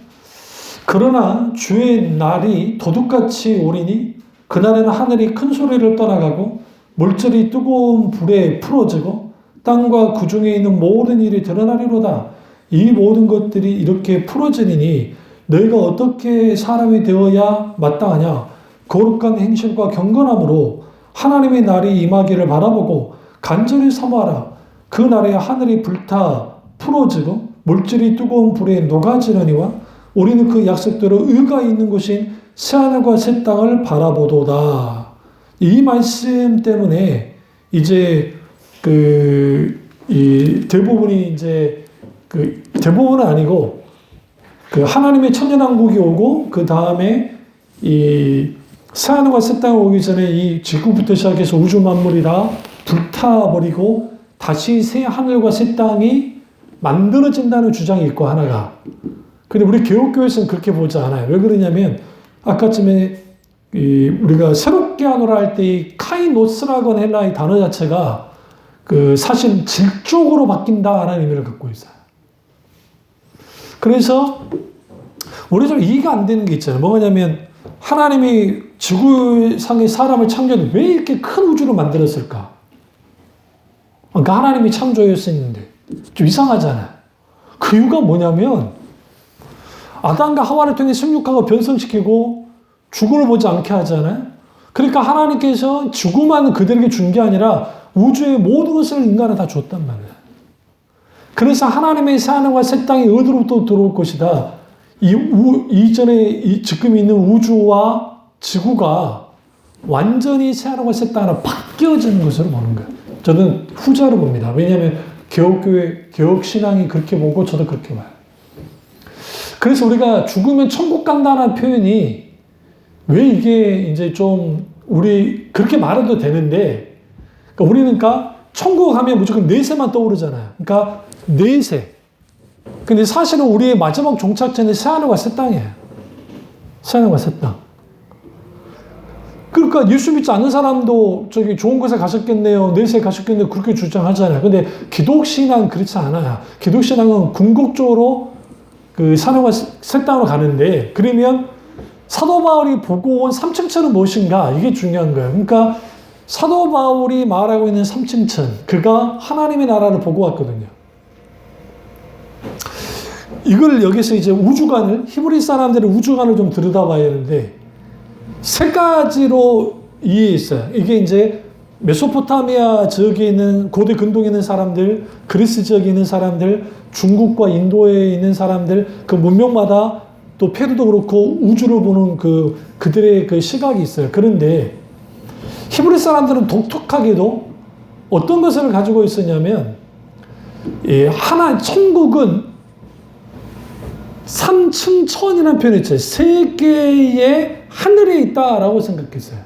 그러나 주의 날이 도둑같이 오리니 그날에는 하늘이 큰 소리를 떠나가고 물질이 뜨거운 불에 풀어지고 땅과 그 중에 있는 모든 일이 드러나리로다. 이 모든 것들이 이렇게 풀어지니 너희가 어떻게 사람이 되어야 마땅하냐? 거룩한 행실과 경건함으로 하나님의 날이 임하기를 바라보고 간절히 사모하라. 그 날에 하늘이 불타 풀어지고 물질이 뜨거운 불에 녹아지려니와 우리는 그 약속대로 의가 있는 곳인 새하늘과 새 땅을 바라보도다. 이 말씀 때문에 이제 이 대부분이 이제 대부분은 아니고 하나님의 천년왕국이 오고 그 다음에 이 새하늘과 새 땅이 오기 전에 이 지구부터 시작해서 우주 만물이 다 불타버리고 다시 새 하늘과 새 땅이 만들어진다는 주장이 있고 하나가. 근데 우리 개혁교회에서는 그렇게 보지 않아요. 왜 그러냐면 아까쯤에 우리가 새롭게 하노라 할 때 이 카이노스라고 하는 헬라의 단어 자체가 사실 질적으로 바뀐다라는 의미를 갖고 있어요. 그래서 우리 좀 이해가 안 되는 게 있잖아요. 뭐냐면 하나님이 지구상의 사람을 창조했는데 왜 이렇게 큰 우주를 만들었을까? 그러니까 하나님이 창조했었는데 좀 이상하잖아요. 그 이유가 뭐냐면 아담과 하와를 통해 생육하고 변성시키고 죽음을 보지 않게 하잖아요. 그러니까 하나님께서 죽음만 그들에게 준 게 아니라 우주의 모든 것을 인간에 다 줬단 말이에요. 그래서 하나님의 새하늘과 새 땅이 어디로부터 들어올 것이다. 이전에 지금 있는 우주와 지구가 완전히 새하늘과 새 땅으로 바뀌어지는 것으로 보는 거예요. 저는 후자로 봅니다. 왜냐하면 개혁교회, 개혁신앙이 그렇게 보고 저도 그렇게 봐요. 그래서 우리가 죽으면 천국 간다는 표현이 왜 이게 이제 좀 우리 그렇게 말해도 되는데 그러니까 우리는 그러니까 천국 가면 무조건 내세만 떠오르잖아요. 그러니까 내세. 근데 사실은 우리의 마지막 종착지는 새하늘과 새 땅이에요. 새하늘과 새 땅. 그러니까 예수 믿지 않는 사람도 저기 좋은 곳에 가셨겠네요. 내세에 가셨겠네요. 그렇게 주장하잖아요. 근데 기독신앙은 그렇지 않아요. 기독신앙은 궁극적으로 그 하늘과 새 땅으로 가는데 그러면 사도 바울이 보고 온 삼층천은 무엇인가? 이게 중요한 거예요. 그러니까 사도 바울이 말하고 있는 삼층천, 그가 하나님의 나라를 보고 왔거든요. 이걸 여기서 이제 우주관을, 히브리 사람들의 우주관을 좀 들여다봐야 되는데, 세 가지로 이해했어요. 이게 이제 메소포타미아 지역에 있는, 고대 근동에 있는 사람들, 그리스 지역에 있는 사람들, 중국과 인도에 있는 사람들, 그 문명마다 또 페루도 그렇고 우주를 보는 그들의 그 시각이 있어요. 그런데 히브리 사람들은 독특하게도 어떤 것을 가지고 있었냐면, 천국은 삼층천이라는 표현을 했죠. 세 개의 하늘에 있다라고 생각했어요.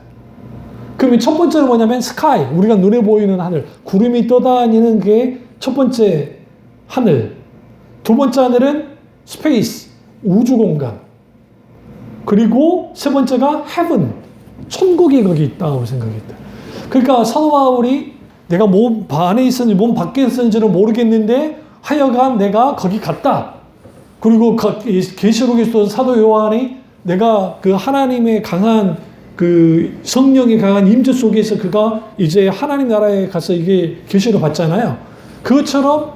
그러면 첫 번째는 뭐냐면 스카이, 우리가 눈에 보이는 하늘, 구름이 떠다니는 게 첫 번째 하늘. 두 번째 하늘은 스페이스, 우주 공간. 그리고 세 번째가 헤븐, 천국이 거기 있다고 생각했다. 그러니까 사도 바울이 내가 몸 안에 있었는지 몸 밖에 있었는지는 모르겠는데 하여간 내가 거기 갔다. 그리고 계시록에서 사도 요한이 내가 그 하나님의 강한 그 성령의 강한 임재 속에서 그가 이제 하나님 나라에 가서 이게 계시를 받잖아요. 그것처럼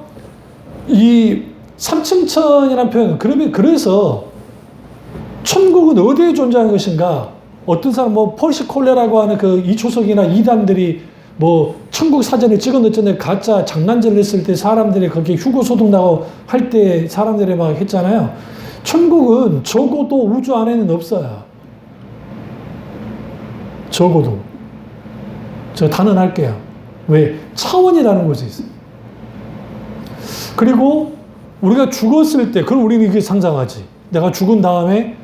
이 삼층천이라는 표현, 그래서 천국은 어디에 존재하는 것인가? 어떤 사람 펄시 콜레라고 하는 그 이초석이나 이단들이 천국 사전을 찍어 넣었잖아요. 가짜 장난질을 했을 때 사람들이 거기에 휴고 소득 나고 할 때 사람들이 막 했잖아요. 천국은 적어도 우주 안에는 없어요. 적어도. 저 단언할게요. 왜? 차원이라는 곳에 있어요. 그리고 우리가 죽었을 때, 그럼 우리는 이게 상상하지. 내가 죽은 다음에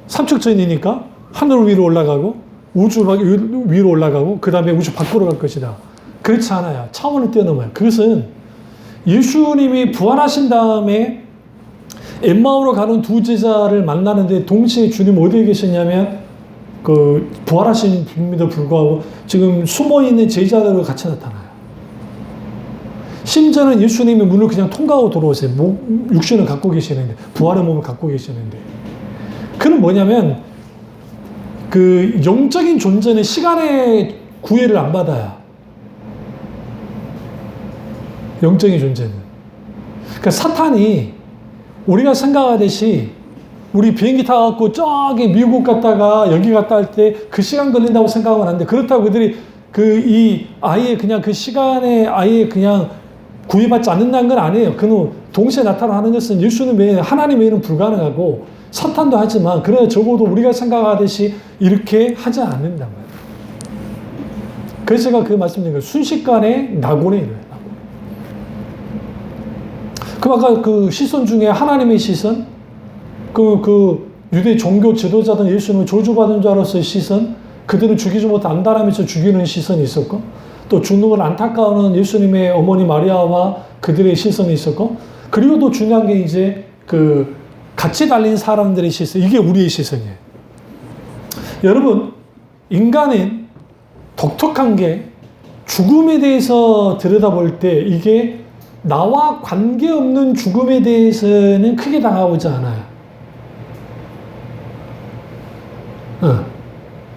삼층천이니까 하늘 위로 올라가고 우주 위로 올라가고 그 다음에 우주 밖으로 갈 것이다. 그렇지 않아요. 차원을 뛰어넘어요. 그것은 예수님이 부활하신 다음에 엠마오로 가는 두 제자를 만나는데 동시에 주님 어디에 계셨냐면 그 부활하신 분임에도 불구하고 지금 숨어있는 제자들과 같이 나타나요. 심지어는 예수님이 문을 그냥 통과하고 돌아오세요. 육신을 갖고 계시는데, 부활의 몸을 갖고 계시는데. 그는 뭐냐면 그 영적인 존재는 시간의 구애를 안 받아요. 영적인 존재는. 그러니까 사탄이 우리가 생각하듯이 우리 비행기 타갖고 저기 미국 갔다가 여기 갔다 할 때 그 시간 걸린다고 생각하면 안 돼. 그렇다고 그들이 아예 그냥 그 시간에 아예 그냥 구애받지 않는다는 건 아니에요. 그는 동시에 나타나는 것은 예수님 외에 하나님 외에는 불가능하고 사탄도 하지만 그러나 적어도 우리가 생각하듯이 이렇게 하지 않는단 말이에요. 그래서 제가 그 말씀드린 거예요. 순식간에 낙원에 이르요. 그럼 아까 그 시선 중에 하나님의 시선, 그 유대 종교 지도자들 예수님을 저주받은 줄 알았어요. 시선, 그들은 죽이지 못해 안달하면서 죽이는 시선이 있었고, 또 죽는 걸 안타까워하는 예수님의 어머니 마리아와 그들의 시선이 있었고, 그리고 또 중요한 게 이제 그 같이 달린 사람들의 시선, 이게 우리의 시선이에요. 여러분, 인간은 독특한 게 죽음에 대해서 들여다볼 때 이게 나와 관계없는 죽음에 대해서는 크게 다가오지 않아요.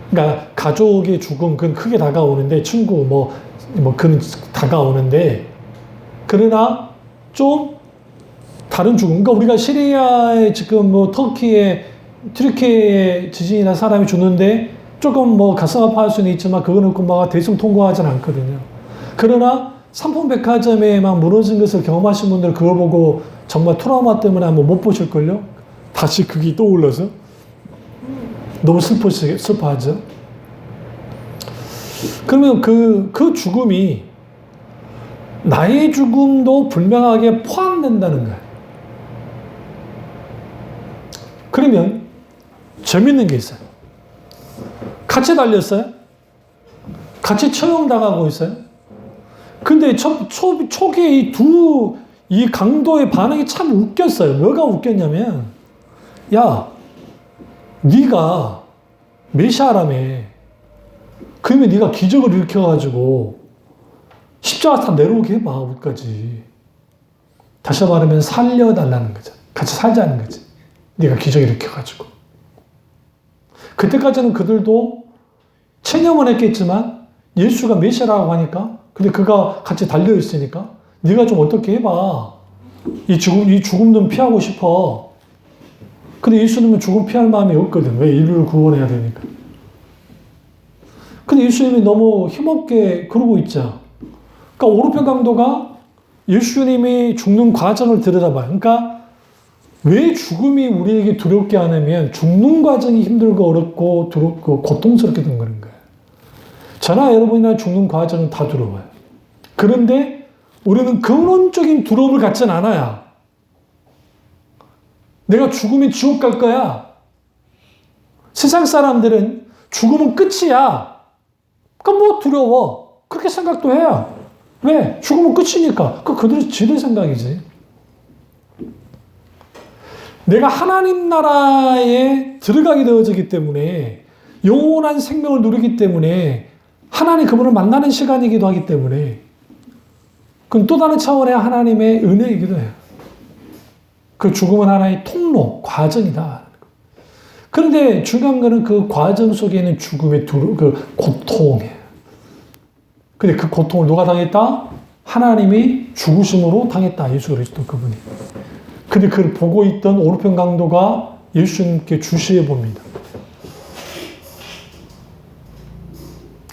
그러니까 가족의 죽음, 그건 크게 다가오는데, 친구, 그건 다가오는데, 그러나 좀 다른 죽음, 그러니까 우리가 시리아에 지금 터키에, 튀르키예에 지진이나 사람이 죽는데 조금 가슴 아파할 수는 있지만 그거는 대성통곡하지는 않거든요. 그러나 삼풍백화점에 막 무너진 것을 경험하신 분들 그걸 보고 정말 트라우마 때문에 한번 못 보실걸요? 다시 그게 떠올라서 너무 슬퍼하죠. 그러면 그 죽음이 나의 죽음도 분명하게 포함된다는 거예요. 그러면 재밌는 게 있어요. 같이 달렸어요? 같이 처형당하고 있어요? 근데 초기에 이 강도의 반응이 참 웃겼어요. 뭐가 웃겼냐면, 야, 네가 메시아라며. 그러면 네가 기적을 일으켜가지고 십자가 다 내려오게 해봐, 어디까지. 다시 말하면 살려달라는 거죠. 같이 살자는 거지. 네가 기적 일으켜가지고. 그때까지는 그들도 체념은 했겠지만 예수가 메시아라고 하니까, 근데 그가 같이 달려있으니까 네가 좀 어떻게 해봐. 이 죽음 좀 피하고 싶어. 근데 예수님은 죽음 피할 마음이 없거든. 왜? 인류를 구원해야 되니까. 근데 예수님이 너무 힘없게 그러고 있죠. 그러니까 오르페 강도가 예수님이 죽는 과정을 들여다봐요. 그러니까 왜 죽음이 우리에게 두렵게 하냐면 죽는 과정이 힘들고 어렵고 두렵고 고통스럽게 된 거는 거예요. 저나 여러분이나 죽는 과정은 다 두려워요. 그런데 우리는 근원적인 두려움을 갖진 않아요. 내가 죽으면 지옥 갈 거야. 세상 사람들은 죽으면 끝이야. 그럼 뭐 두려워. 그렇게 생각도 해요. 왜? 죽으면 끝이니까. 그들의 지들 생각이지. 내가 하나님 나라에 들어가게 되어지기 때문에 영원한 생명을 누리기 때문에 하나님 그분을 만나는 시간이기도 하기 때문에 그건 또 다른 차원의 하나님의 은혜이기도 해요. 그 죽음은 하나의 통로, 과정이다. 그런데 중요한 거는 그 과정 속에는 죽음의 그 고통이에요. 근데 그 고통을 누가 당했다? 하나님이 죽으심으로 당했다. 예수 그리스도 그분이. 근데 그걸 보고 있던 오르펜 강도가 예수님께 주시해 봅니다.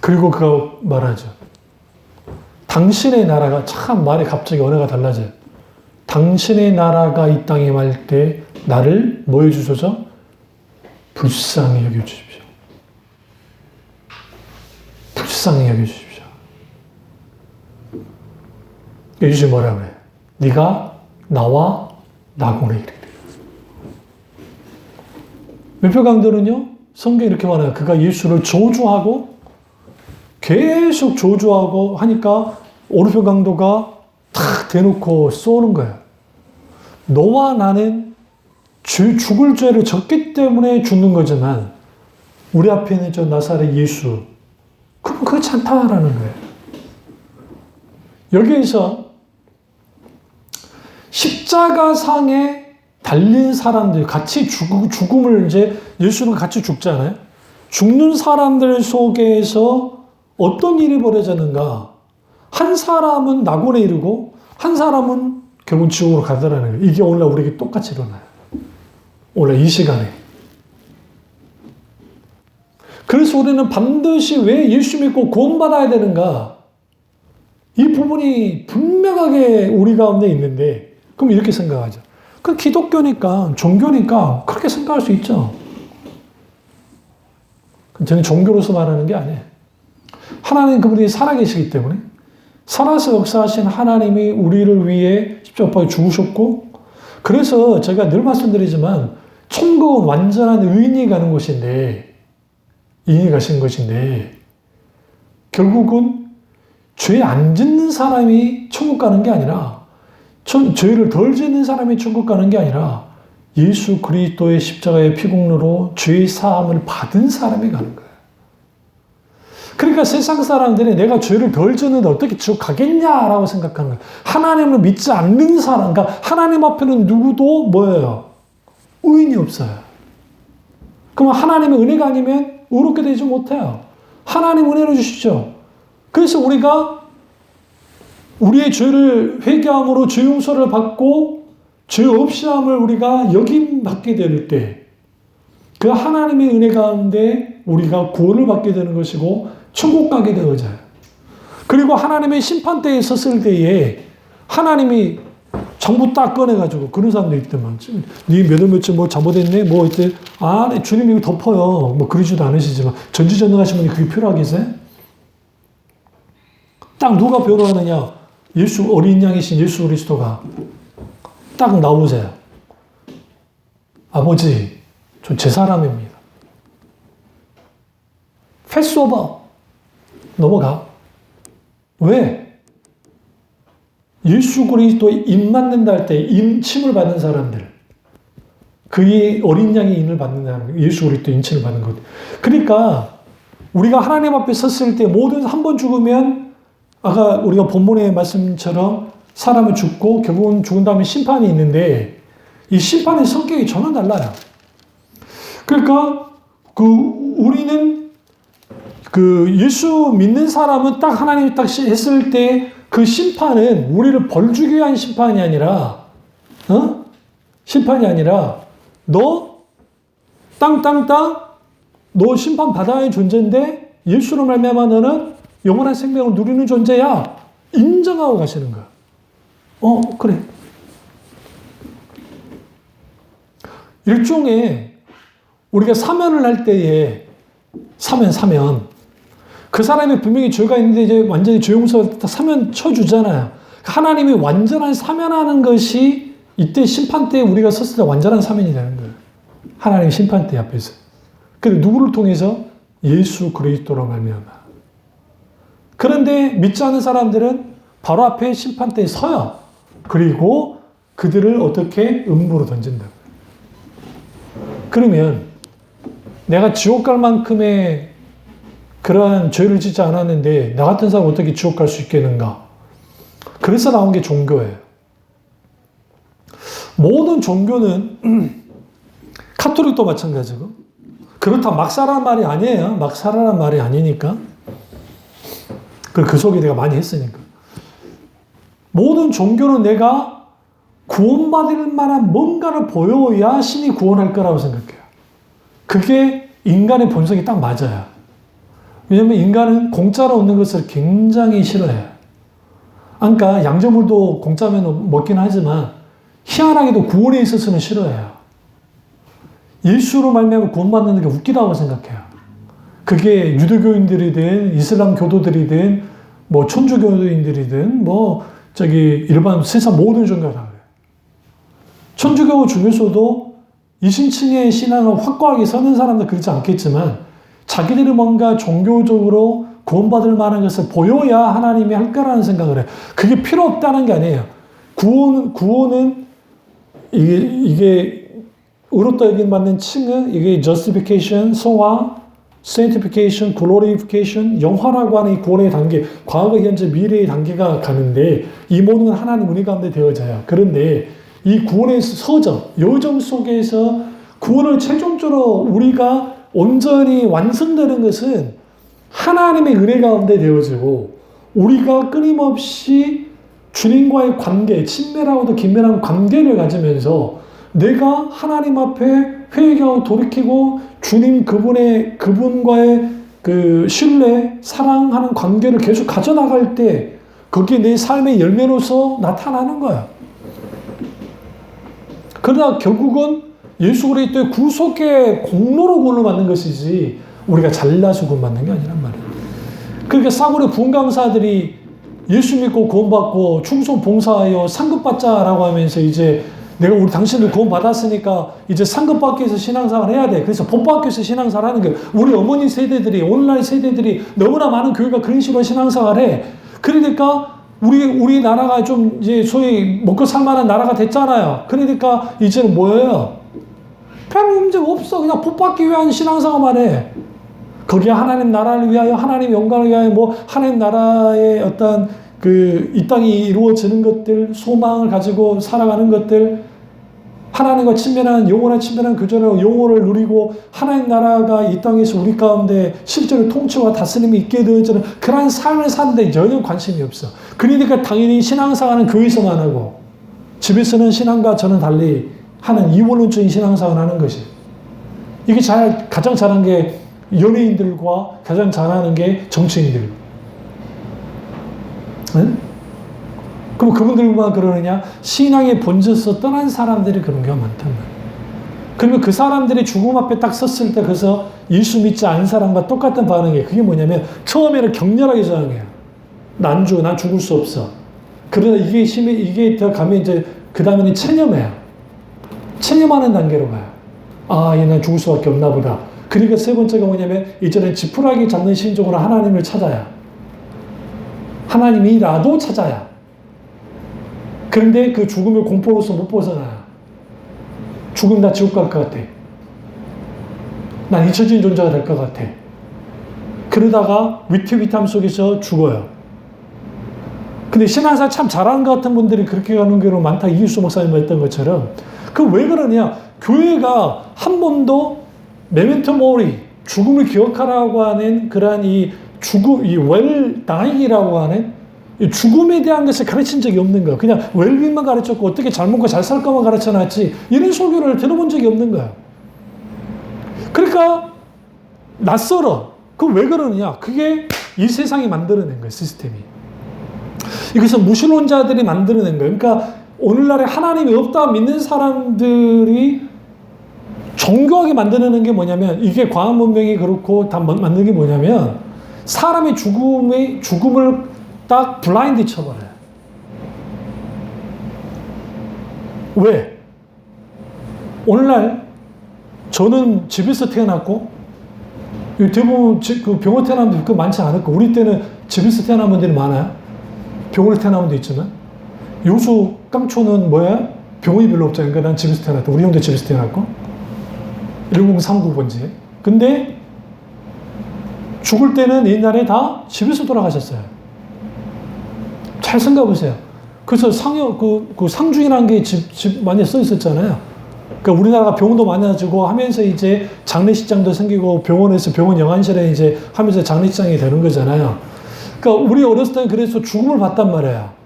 그리고 그가 말하죠. 당신의 나라가, 참 말이 갑자기 언어가 달라져요. 당신의 나라가 이 땅에 말 때 나를 뭐 해주소서? 불쌍히 여겨주십시오. 불쌍히 여겨주십시오. 예수님이 뭐라고 그래요? 네가 나와 낙원에 이르리라. 멜표 강도는요, 성경에 이렇게 말해요. 그가 예수를 저주하고 계속 저주하고 하니까 오르페 강도가 탁 대놓고 쏘는 거예요. 너와 나는 죽을 죄를 졌기 때문에 죽는 거지만 우리 앞에 있는 저 나사렛 예수, 그럼 그렇지 않다라는 거예요. 여기에서 십자가상에 달린 사람들, 같이 죽음을 이제 예수는 같이 죽잖아요. 죽는 사람들 속에서 어떤 일이 벌어졌는가? 한 사람은 낙원에 이르고 한 사람은 결국 지옥으로 가더라는 거예요. 이게 오늘날 우리에게 똑같이 일어나요. 오늘 이 시간에. 그래서 우리는 반드시 왜 예수 믿고 구원받아야 되는가? 이 부분이 분명하게 우리 가운데 있는데, 그럼 이렇게 생각하죠. 그 기독교니까, 종교니까 그렇게 생각할 수 있죠. 저는 종교로서 말하는 게 아니에요. 하나님 그분이 살아계시기 때문에 살아서 역사하신 하나님이 우리를 위해 십자가에 죽으셨고, 그래서 제가 늘 말씀드리지만 천국은 완전한 의인이 가는 곳인데, 의인이 가신 것인데 결국은 죄 안 짓는 사람이 천국 가는 게 아니라, 죄를 덜 짓는 사람이 천국 가는 게 아니라 예수 그리스도의 십자가의 피공로로 죄 사함을 받은 사람이 가는 거예요. 그러니까 세상 사람들이 내가 죄를 덜 짓는데 어떻게 지옥 가겠냐라고 생각하는 거예요. 하나님을 믿지 않는 사람, 그러니까 하나님 앞에는 누구도 뭐예요? 의인이 없어요. 그럼 하나님의 은혜가 아니면 의롭게 되지 못해요. 하나님 은혜로 주시죠. 그래서 우리가 우리의 죄를 회개함으로 죄 용서를 받고 죄 없이 함을 우리가 여김받게 될 때, 그 하나님의 은혜 가운데 우리가 구원을 받게 되는 것이고 천국 가게 되어져요. 그리고 하나님의 심판대에 섰을 때에 하나님이 전부 딱 꺼내가지고, 그런 사람도 있더만. 네 몇월 며칠 뭐 잘못했네? 뭐 이때, 네, 주님 이거 덮어요. 뭐 그러지도 않으시지만, 전지전능하신 분이 그게 필요하겠어요? 딱 누가 변호하느냐? 예수, 어린 양이신 예수 그리스도가 딱 나오세요. 아버지, 저 제 사람입니다. 패스오버. 넘어가. 왜? 예수 그리스도의 인 맞는다 할 때 인침을 받는 사람들, 그의 어린 양의 인을 받는 사람, 예수 그리스도 인침을 받는 것. 그러니까 우리가 하나님 앞에 섰을 때 모든 한 번 죽으면, 아까 우리가 본문의 말씀처럼 사람은 죽고 결국은 죽은 다음에 심판이 있는데, 이 심판의 성격이 전혀 달라요. 그러니까 그 우리는 그 예수 믿는 사람은 딱 하나님이 딱 했을 때 그 심판은 우리를 벌 주기 위한 심판이 아니라, 심판이 아니라, 너 너 심판 받아야 할 존재인데 예수로 말미암아 너는 영원한 생명을 누리는 존재야. 인정하고 가시는 거야. 그래. 일종의 우리가 사면을 할 때에 사면 그 사람이 분명히 죄가 있는데 이제 완전히 죄 용서 사면 쳐주잖아요. 하나님이 완전한 사면하는 것이 이때 심판 때 우리가 섰을 때 완전한 사면이 되는 거예요. 하나님 심판 때 앞에서. 근데 누구를 통해서? 예수 그리스도로 말미암아. 그런데 믿지 않는 사람들은 바로 앞에 심판 때에 서요. 그리고 그들을 어떻게 음부로 던진다. 그러면 내가 지옥 갈 만큼의 그러한 죄를 짓지 않았는데 나 같은 사람 어떻게 지옥 갈 수 있겠는가? 그래서 나온 게 종교예요. 모든 종교는 카톨릭도 마찬가지고 그렇다 막 살라는 말이 아니에요. 막 살라는 말이 아니니까. 그 속에 내가 많이 했으니까. 모든 종교는 내가 구원받을 만한 뭔가를 보여야 신이 구원할 거라고 생각해요. 그게 인간의 본성이 딱 맞아요. 왜냐하면 인간은 공짜로 얻는 것을 굉장히 싫어해요. 그러니까 양조물도 공짜면 먹긴 하지만 희한하게도 구원에 있어서는 싫어해요. 예수로 말미암아 구원받는 게 웃기다고 생각해요. 그게 유대교인들이든 이슬람 교도들이든 뭐 천주교인들이든 일반 세상 모든 종교가 다 그래요. 천주교 중에서도 이신층의 신앙을 확고하게 서는 사람들 그렇지 않겠지만 자기들이 뭔가 종교적으로 구원받을 만한 것을 보여야 하나님이 할 거라는 생각을 해요. 그게 필요 없다는 게 아니에요. 구원은 이게 의롭다 여김받는 칭의 이게 justification, 소화, sanctification, glorification, 영화라고 하는 이 구원의 단계, 과거, 현재, 미래의 단계가 가는데 이 모든 건 하나님 은혜 가운데 되어져요. 그런데 이 구원의 여정 속에서 구원을 최종적으로 우리가 온전히 완성되는 것은 하나님의 은혜 가운데 되어지고 우리가 끊임없이 주님과의 관계, 친밀하고도 긴밀한 관계를 가지면서 내가 하나님 앞에 회개하고 돌이키고 주님 그분과의 그 신뢰, 사랑하는 관계를 계속 가져나갈 때 그게 내 삶의 열매로서 나타나는 거야. 그러나 결국은 예수 그리스도의 구속의 공로로 구원을 받는 것이지 우리가 잘나서 구원받는 게 아니란 말이에요. 그러니까 싸구려 부흥강사들이 예수 믿고 구원받고 충성 봉사하여 상급받자라고 하면서 이제 내가 우리 당신들 구원받았으니까 이제 상급받기 위해서 신앙생활 해야 돼. 그래서 복받기 위해서 신앙생활 하는 거예요. 우리 어머니 세대들이 오늘날 세대들이 너무나 많은 교회가 그런 식으로 신앙생활 해. 그러니까 우리 나라가 좀 이제 소위 먹고 살만한 나라가 됐잖아요. 그러니까 이제는 뭐예요? 별 문제 없어. 그냥 복받기 위한 신앙생활만 해. 거기에 하나님 나라를 위하여, 하나님 영광을 위하여, 하나님 나라의 어떤 이 땅이 이루어지는 것들, 소망을 가지고 살아가는 것들, 하나님과 친밀한, 영원한 친밀한 교제로 영혼을 누리고, 하나님 나라가 이 땅에서 우리 가운데 실제로 통치와 다스림이 있게 되어지는 그러한 삶을 사는데 전혀 관심이 없어. 그러니까 당연히 신앙생활은 교회에서만 하고, 집에서는 신앙과 저는 달리 하는 이원론적인 신앙생활을 하는 것이. 이게 가장 잘한 게 연예인들과 가장 잘하는 게 정치인들. 응? 그럼 그분들만 그러느냐? 신앙의 본질에서 떠난 사람들이 그런 경우가 많단 말이에요. 그러면 그 사람들이 죽음 앞에 딱 섰을 때 그래서 예수 믿지 않은 사람과 똑같은 반응이에요. 그게 뭐냐면 처음에는 격렬하게 저항해요. 난 죽을 수 없어. 그러나 이게 더 가면 이제 그 다음에는 체념해요. 체념하는 단계로 가요. 아, 얘는 죽을 수밖에 없나 보다. 그러니까 세 번째가 뭐냐면 이제는 지푸라기 잡는 심정으로 하나님을 찾아야. 하나님이라도 찾아야. 그런데 그 죽음의 공포로서 못 벗어나요. 죽으면 나 지옥 갈 것 같아. 난 잊혀진 존재가 될 것 같아. 그러다가 위태위태함 속에서 죽어요. 근데 신앙생활 참 잘하는 것 같은 분들이 그렇게 가는 경우 많다. 이길수 목사님 말했던 것처럼. 그 왜 그러냐? 교회가 한 번도 메멘토 모리, 죽음을 기억하라고 하는 그러한 이 죽음, 이 웰다잉이라고 하는 이 죽음에 대한 것을 가르친 적이 없는 거야. 그냥 웰빙만 가르쳤고 어떻게 잘 먹고 잘 살 거만 가르쳐놨지 이런 설교를 들어본 적이 없는 거야. 그러니까 낯설어. 그럼 왜 그러느냐? 그게 이 세상이 만들어낸 거예요, 시스템이. 이것은 무신론자들이 만들어낸 거예요. 그러니까 오늘날에 하나님이 없다 믿는 사람들이 정교하게 만들어낸 게 뭐냐면, 이게 과학 문명이 그렇고 다 만든 게 뭐냐면, 사람의 죽음을 딱 블라인드 쳐버려요. 왜? 오늘날 저는 집에서 태어났고, 대부분 그 병원 태어난 분들 많지 않을까. 우리 때는 집에서 태어난 분들이 많아요. 병원에 태어난 분도 있지만. 요수 깡초는 뭐야? 병원이 별로 없잖아요. 그러니까 난 집에서 태어났다. 우리 형도 집에서 태어났고. 1039번지. 근데 죽을 때는 옛날에 다 집에서 돌아가셨어요. 잘 생각해 보세요. 그래서 상주이라는 게 집 많이 써 있었잖아요. 그러니까 우리나라가 병원도 많아지고 하면서 이제 장례식장도 생기고 병원에서 병원 영안실에 이제 하면서 장례식장이 되는 거잖아요. 그러니까 우리 어렸을 때는 그래서 죽음을 봤단 말이에요.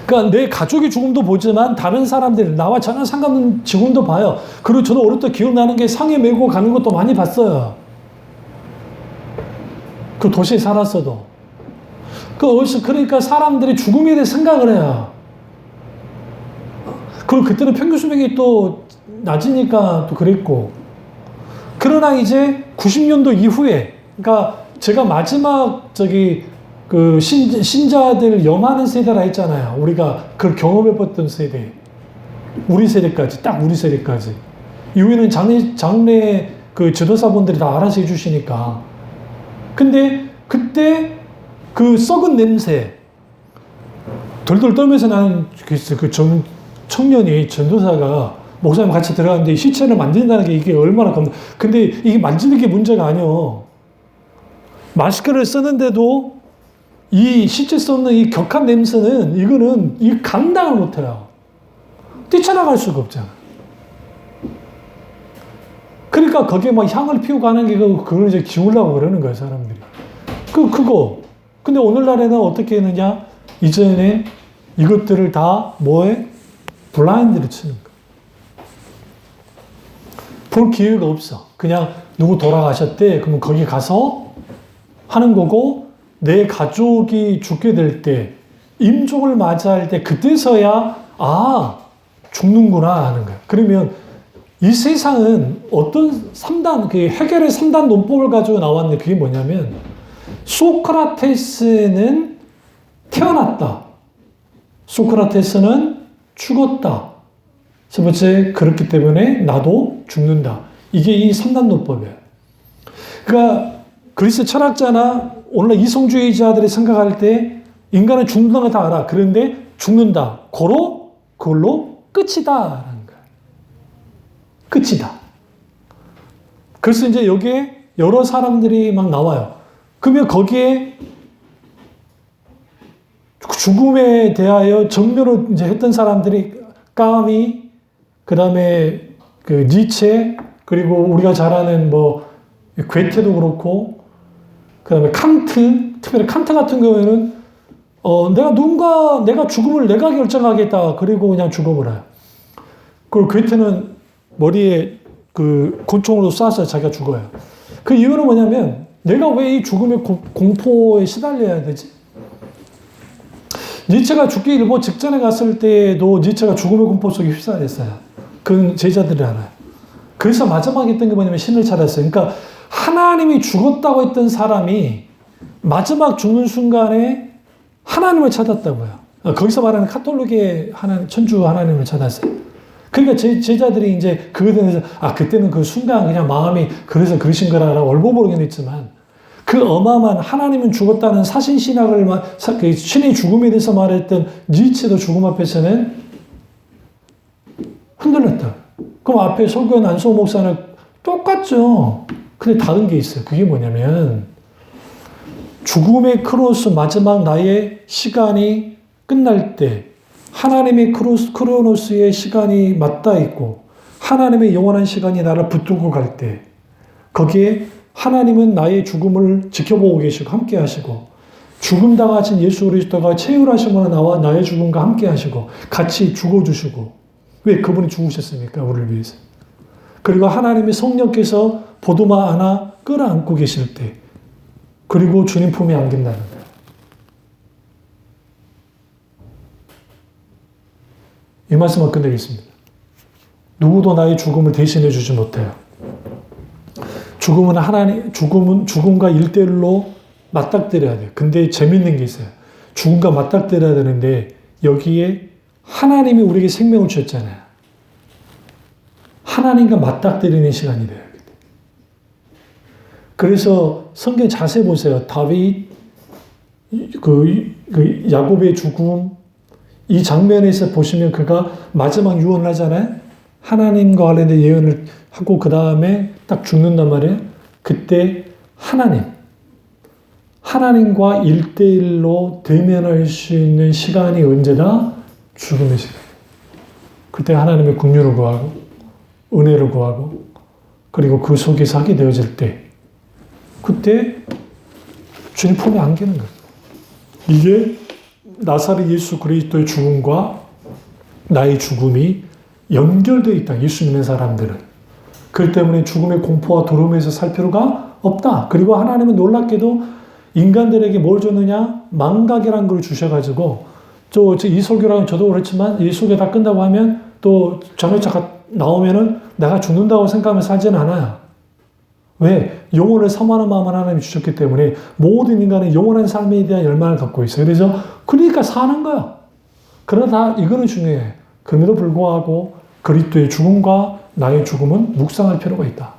그러니까 내 가족의 죽음도 보지만 다른 사람들, 나와 전혀 상관없는 죽음도 봐요. 그리고 저는 어릴 때 기억나는 게 상에 메고 가는 것도 많이 봤어요. 그 도시에 살았어도. 그러니까 사람들이 죽음에 대해 생각을 해요. 그리고 그때는 평균 수명이 또 낮으니까 또 그랬고. 그러나 이제 90년도 이후에, 그러니까 제가 마지막 그 신자들 염하는 세대라 했잖아요. 우리가 그걸 경험해봤던 세대. 우리 세대까지, 딱 우리 세대까지. 이후에는 장례 그 지도사분들이 다 알아서 해주시니까. 근데 그때 그 썩은 냄새, 덜덜 떨면서 나는 그 청년이 전도사가 목사님 같이 들어갔는데 시체를 만진다는 게 이게 얼마나 근데 이게 만지는 게 문제가 아니요. 마스크를 쓰는데도 이 시체 썩는 이 격한 냄새는 이 감당을 못해요. 뛰쳐나갈 수가 없잖아. 그러니까 거기에 막 향을 피우고 하는 게 그걸 이제 기우려고 그러는 거예요, 사람들이. 그거. 근데 오늘날에는 어떻게 했느냐? 이전에 이것들을 다 뭐에? 블라인드를 치는 거야. 볼 기회가 없어. 그냥 누구 돌아가셨대. 그러면 거기 가서 하는 거고, 내 가족이 죽게 될 때, 임종을 맞이할 때, 그때서야, 죽는구나 하는 거야. 그러면 이 세상은 어떤 해결의 3단 논법을 가지고 나왔는데 그게 뭐냐면, 소크라테스는 태어났다. 소크라테스는 죽었다. 세 번째, 그렇기 때문에 나도 죽는다. 이게 이 3단 논법이에요. 그러니까 그리스 철학자나 오늘날 이성주의자들이 생각할 때 인간은 죽는다는 거 다 알아. 그런데 죽는다. 그걸로 끝이다. 라는 거야. 끝이다. 그래서 이제 여기에 여러 사람들이 막 나와요. 그러면 거기에 죽음에 대하여 정면을 이제 했던 사람들이 까미, 그 다음에 그 니체, 그리고 우리가 잘 아는 괴테도 그렇고, 그 다음에 칸트, 특별히 칸트 같은 경우에는 내가 죽음을 내가 결정하겠다. 그리고 그냥 죽어버려요. 그리고 괴테는 머리에 그 권총으로 쏴서 자기가 죽어요. 그 이유는 뭐냐면, 내가 왜 이 죽음의 공포에 시달려야 되지? 니체가 죽기 일보 직전에 갔을 때도 니체가 죽음의 공포 속에 휩싸였어요. 그건 제자들이 알아요. 그래서 마지막에 했던 게 뭐냐면 신을 찾았어요. 그러니까 하나님이 죽었다고 했던 사람이 마지막 죽는 순간에 하나님을 찾았다고요. 거기서 말하는 카톨릭의 천주 하나님을 찾았어요. 그러니까 제자들이 이제 그거에 대해서 그때는 그 순간 그냥 마음이 그래서 그러신 거라라고 얼버무리긴 했지만, 그 어마어마한 하나님은 죽었다는 사신신학을 신의 죽음에 대해서 말했던 니체도 죽음 앞에서는 흔들렸다. 그럼 앞에 설교한 안소 목사는 똑같죠. 근데 다른 게 있어요. 그게 뭐냐면, 죽음의 크로스 마지막 나의 시간이 끝날 때 하나님의 크로노스의 시간이 맞닿아 있고 하나님의 영원한 시간이 나를 붙들고 갈 때 거기에 하나님은 나의 죽음을 지켜보고 계시고 함께 하시고 죽음 당하신 예수 그리스도가 체휼하심으로 나와 나의 죽음과 함께 하시고 같이 죽어주시고 왜 그분이 죽으셨습니까? 우리를 위해서. 그리고 하나님의 성령께서 보도마 안아 끌어안고 계실 때 그리고 주님 품에 안긴다는 거예요. 이 말씀을 끝내겠습니다. 누구도 나의 죽음을 대신해 주지 못해요. 죽음과 1대1로 맞닥뜨려야 돼요. 근데 재밌는 게 있어요. 죽음과 맞닥뜨려야 되는데 여기에 하나님이 우리에게 생명을 주셨잖아요. 하나님과 맞닥뜨리는 시간이 돼요. 그래서 성경 자세히 보세요. 다윗, 야곱의 죽음, 이 장면에서 보시면 그가 마지막 유언을 하잖아요. 하나님과 관련된 예언을 하고 그 다음에 딱 죽는단 말이에요. 그때 하나님과 1대1로 대면할 수 있는 시간이 언제다? 죽음의 시간. 그때 하나님의 긍휼을 구하고 은혜를 구하고 그리고 그 속에서 하게 되어질 때 그때 주님 품에 안기는 거예요. 이게 나사렛 예수 그리스도의 죽음과 나의 죽음이 연결되어 있다. 예수 믿는 사람들은. 그렇기 때문에 죽음의 공포와 두려움에서 살 필요가 없다. 그리고 하나님은 놀랍게도 인간들에게 뭘 줬느냐? 망각이라는 걸 주셔가지고 이 설교랑 저도 그렇지만 이 설교 다 끝나고 하면 또 전회차가 나오면은 내가 죽는다고 생각하면 살지는 않아요. 왜? 영혼을 사모하는 마음을 하나님이 주셨기 때문에 모든 인간은 영원한 삶에 대한 열망을 갖고 있어요. 그래서 그러니까 사는 거야. 그러나 이거는 중요해. 그럼에도 불구하고 그리스도의 죽음과 나의 죽음은 묵상할 필요가 있다.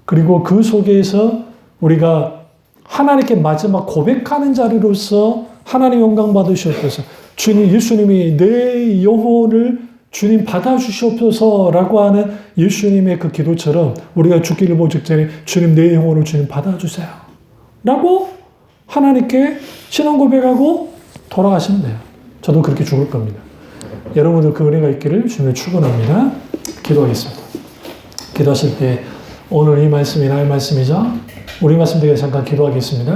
그리고 그 속에서 우리가 하나님께 마지막 고백하는 자리로서 하나님 영광 받으시옵소서. 주님, 예수님이 내 영혼을 주님 받아주시옵소서라고 하는 예수님의 그 기도처럼 우리가 죽기를 보기 직전에 주님 내 영혼을 주님 받아주세요. 라고 하나님께 신앙 고백하고 돌아가시면 돼요. 저도 그렇게 죽을 겁니다. 여러분들 그 은혜가 있기를 주님을 축원합니다. 기도하겠습니다. 기도하실 때 오늘 이 말씀이 나의 말씀이자 우리 말씀 되게 잠깐 기도하겠습니다.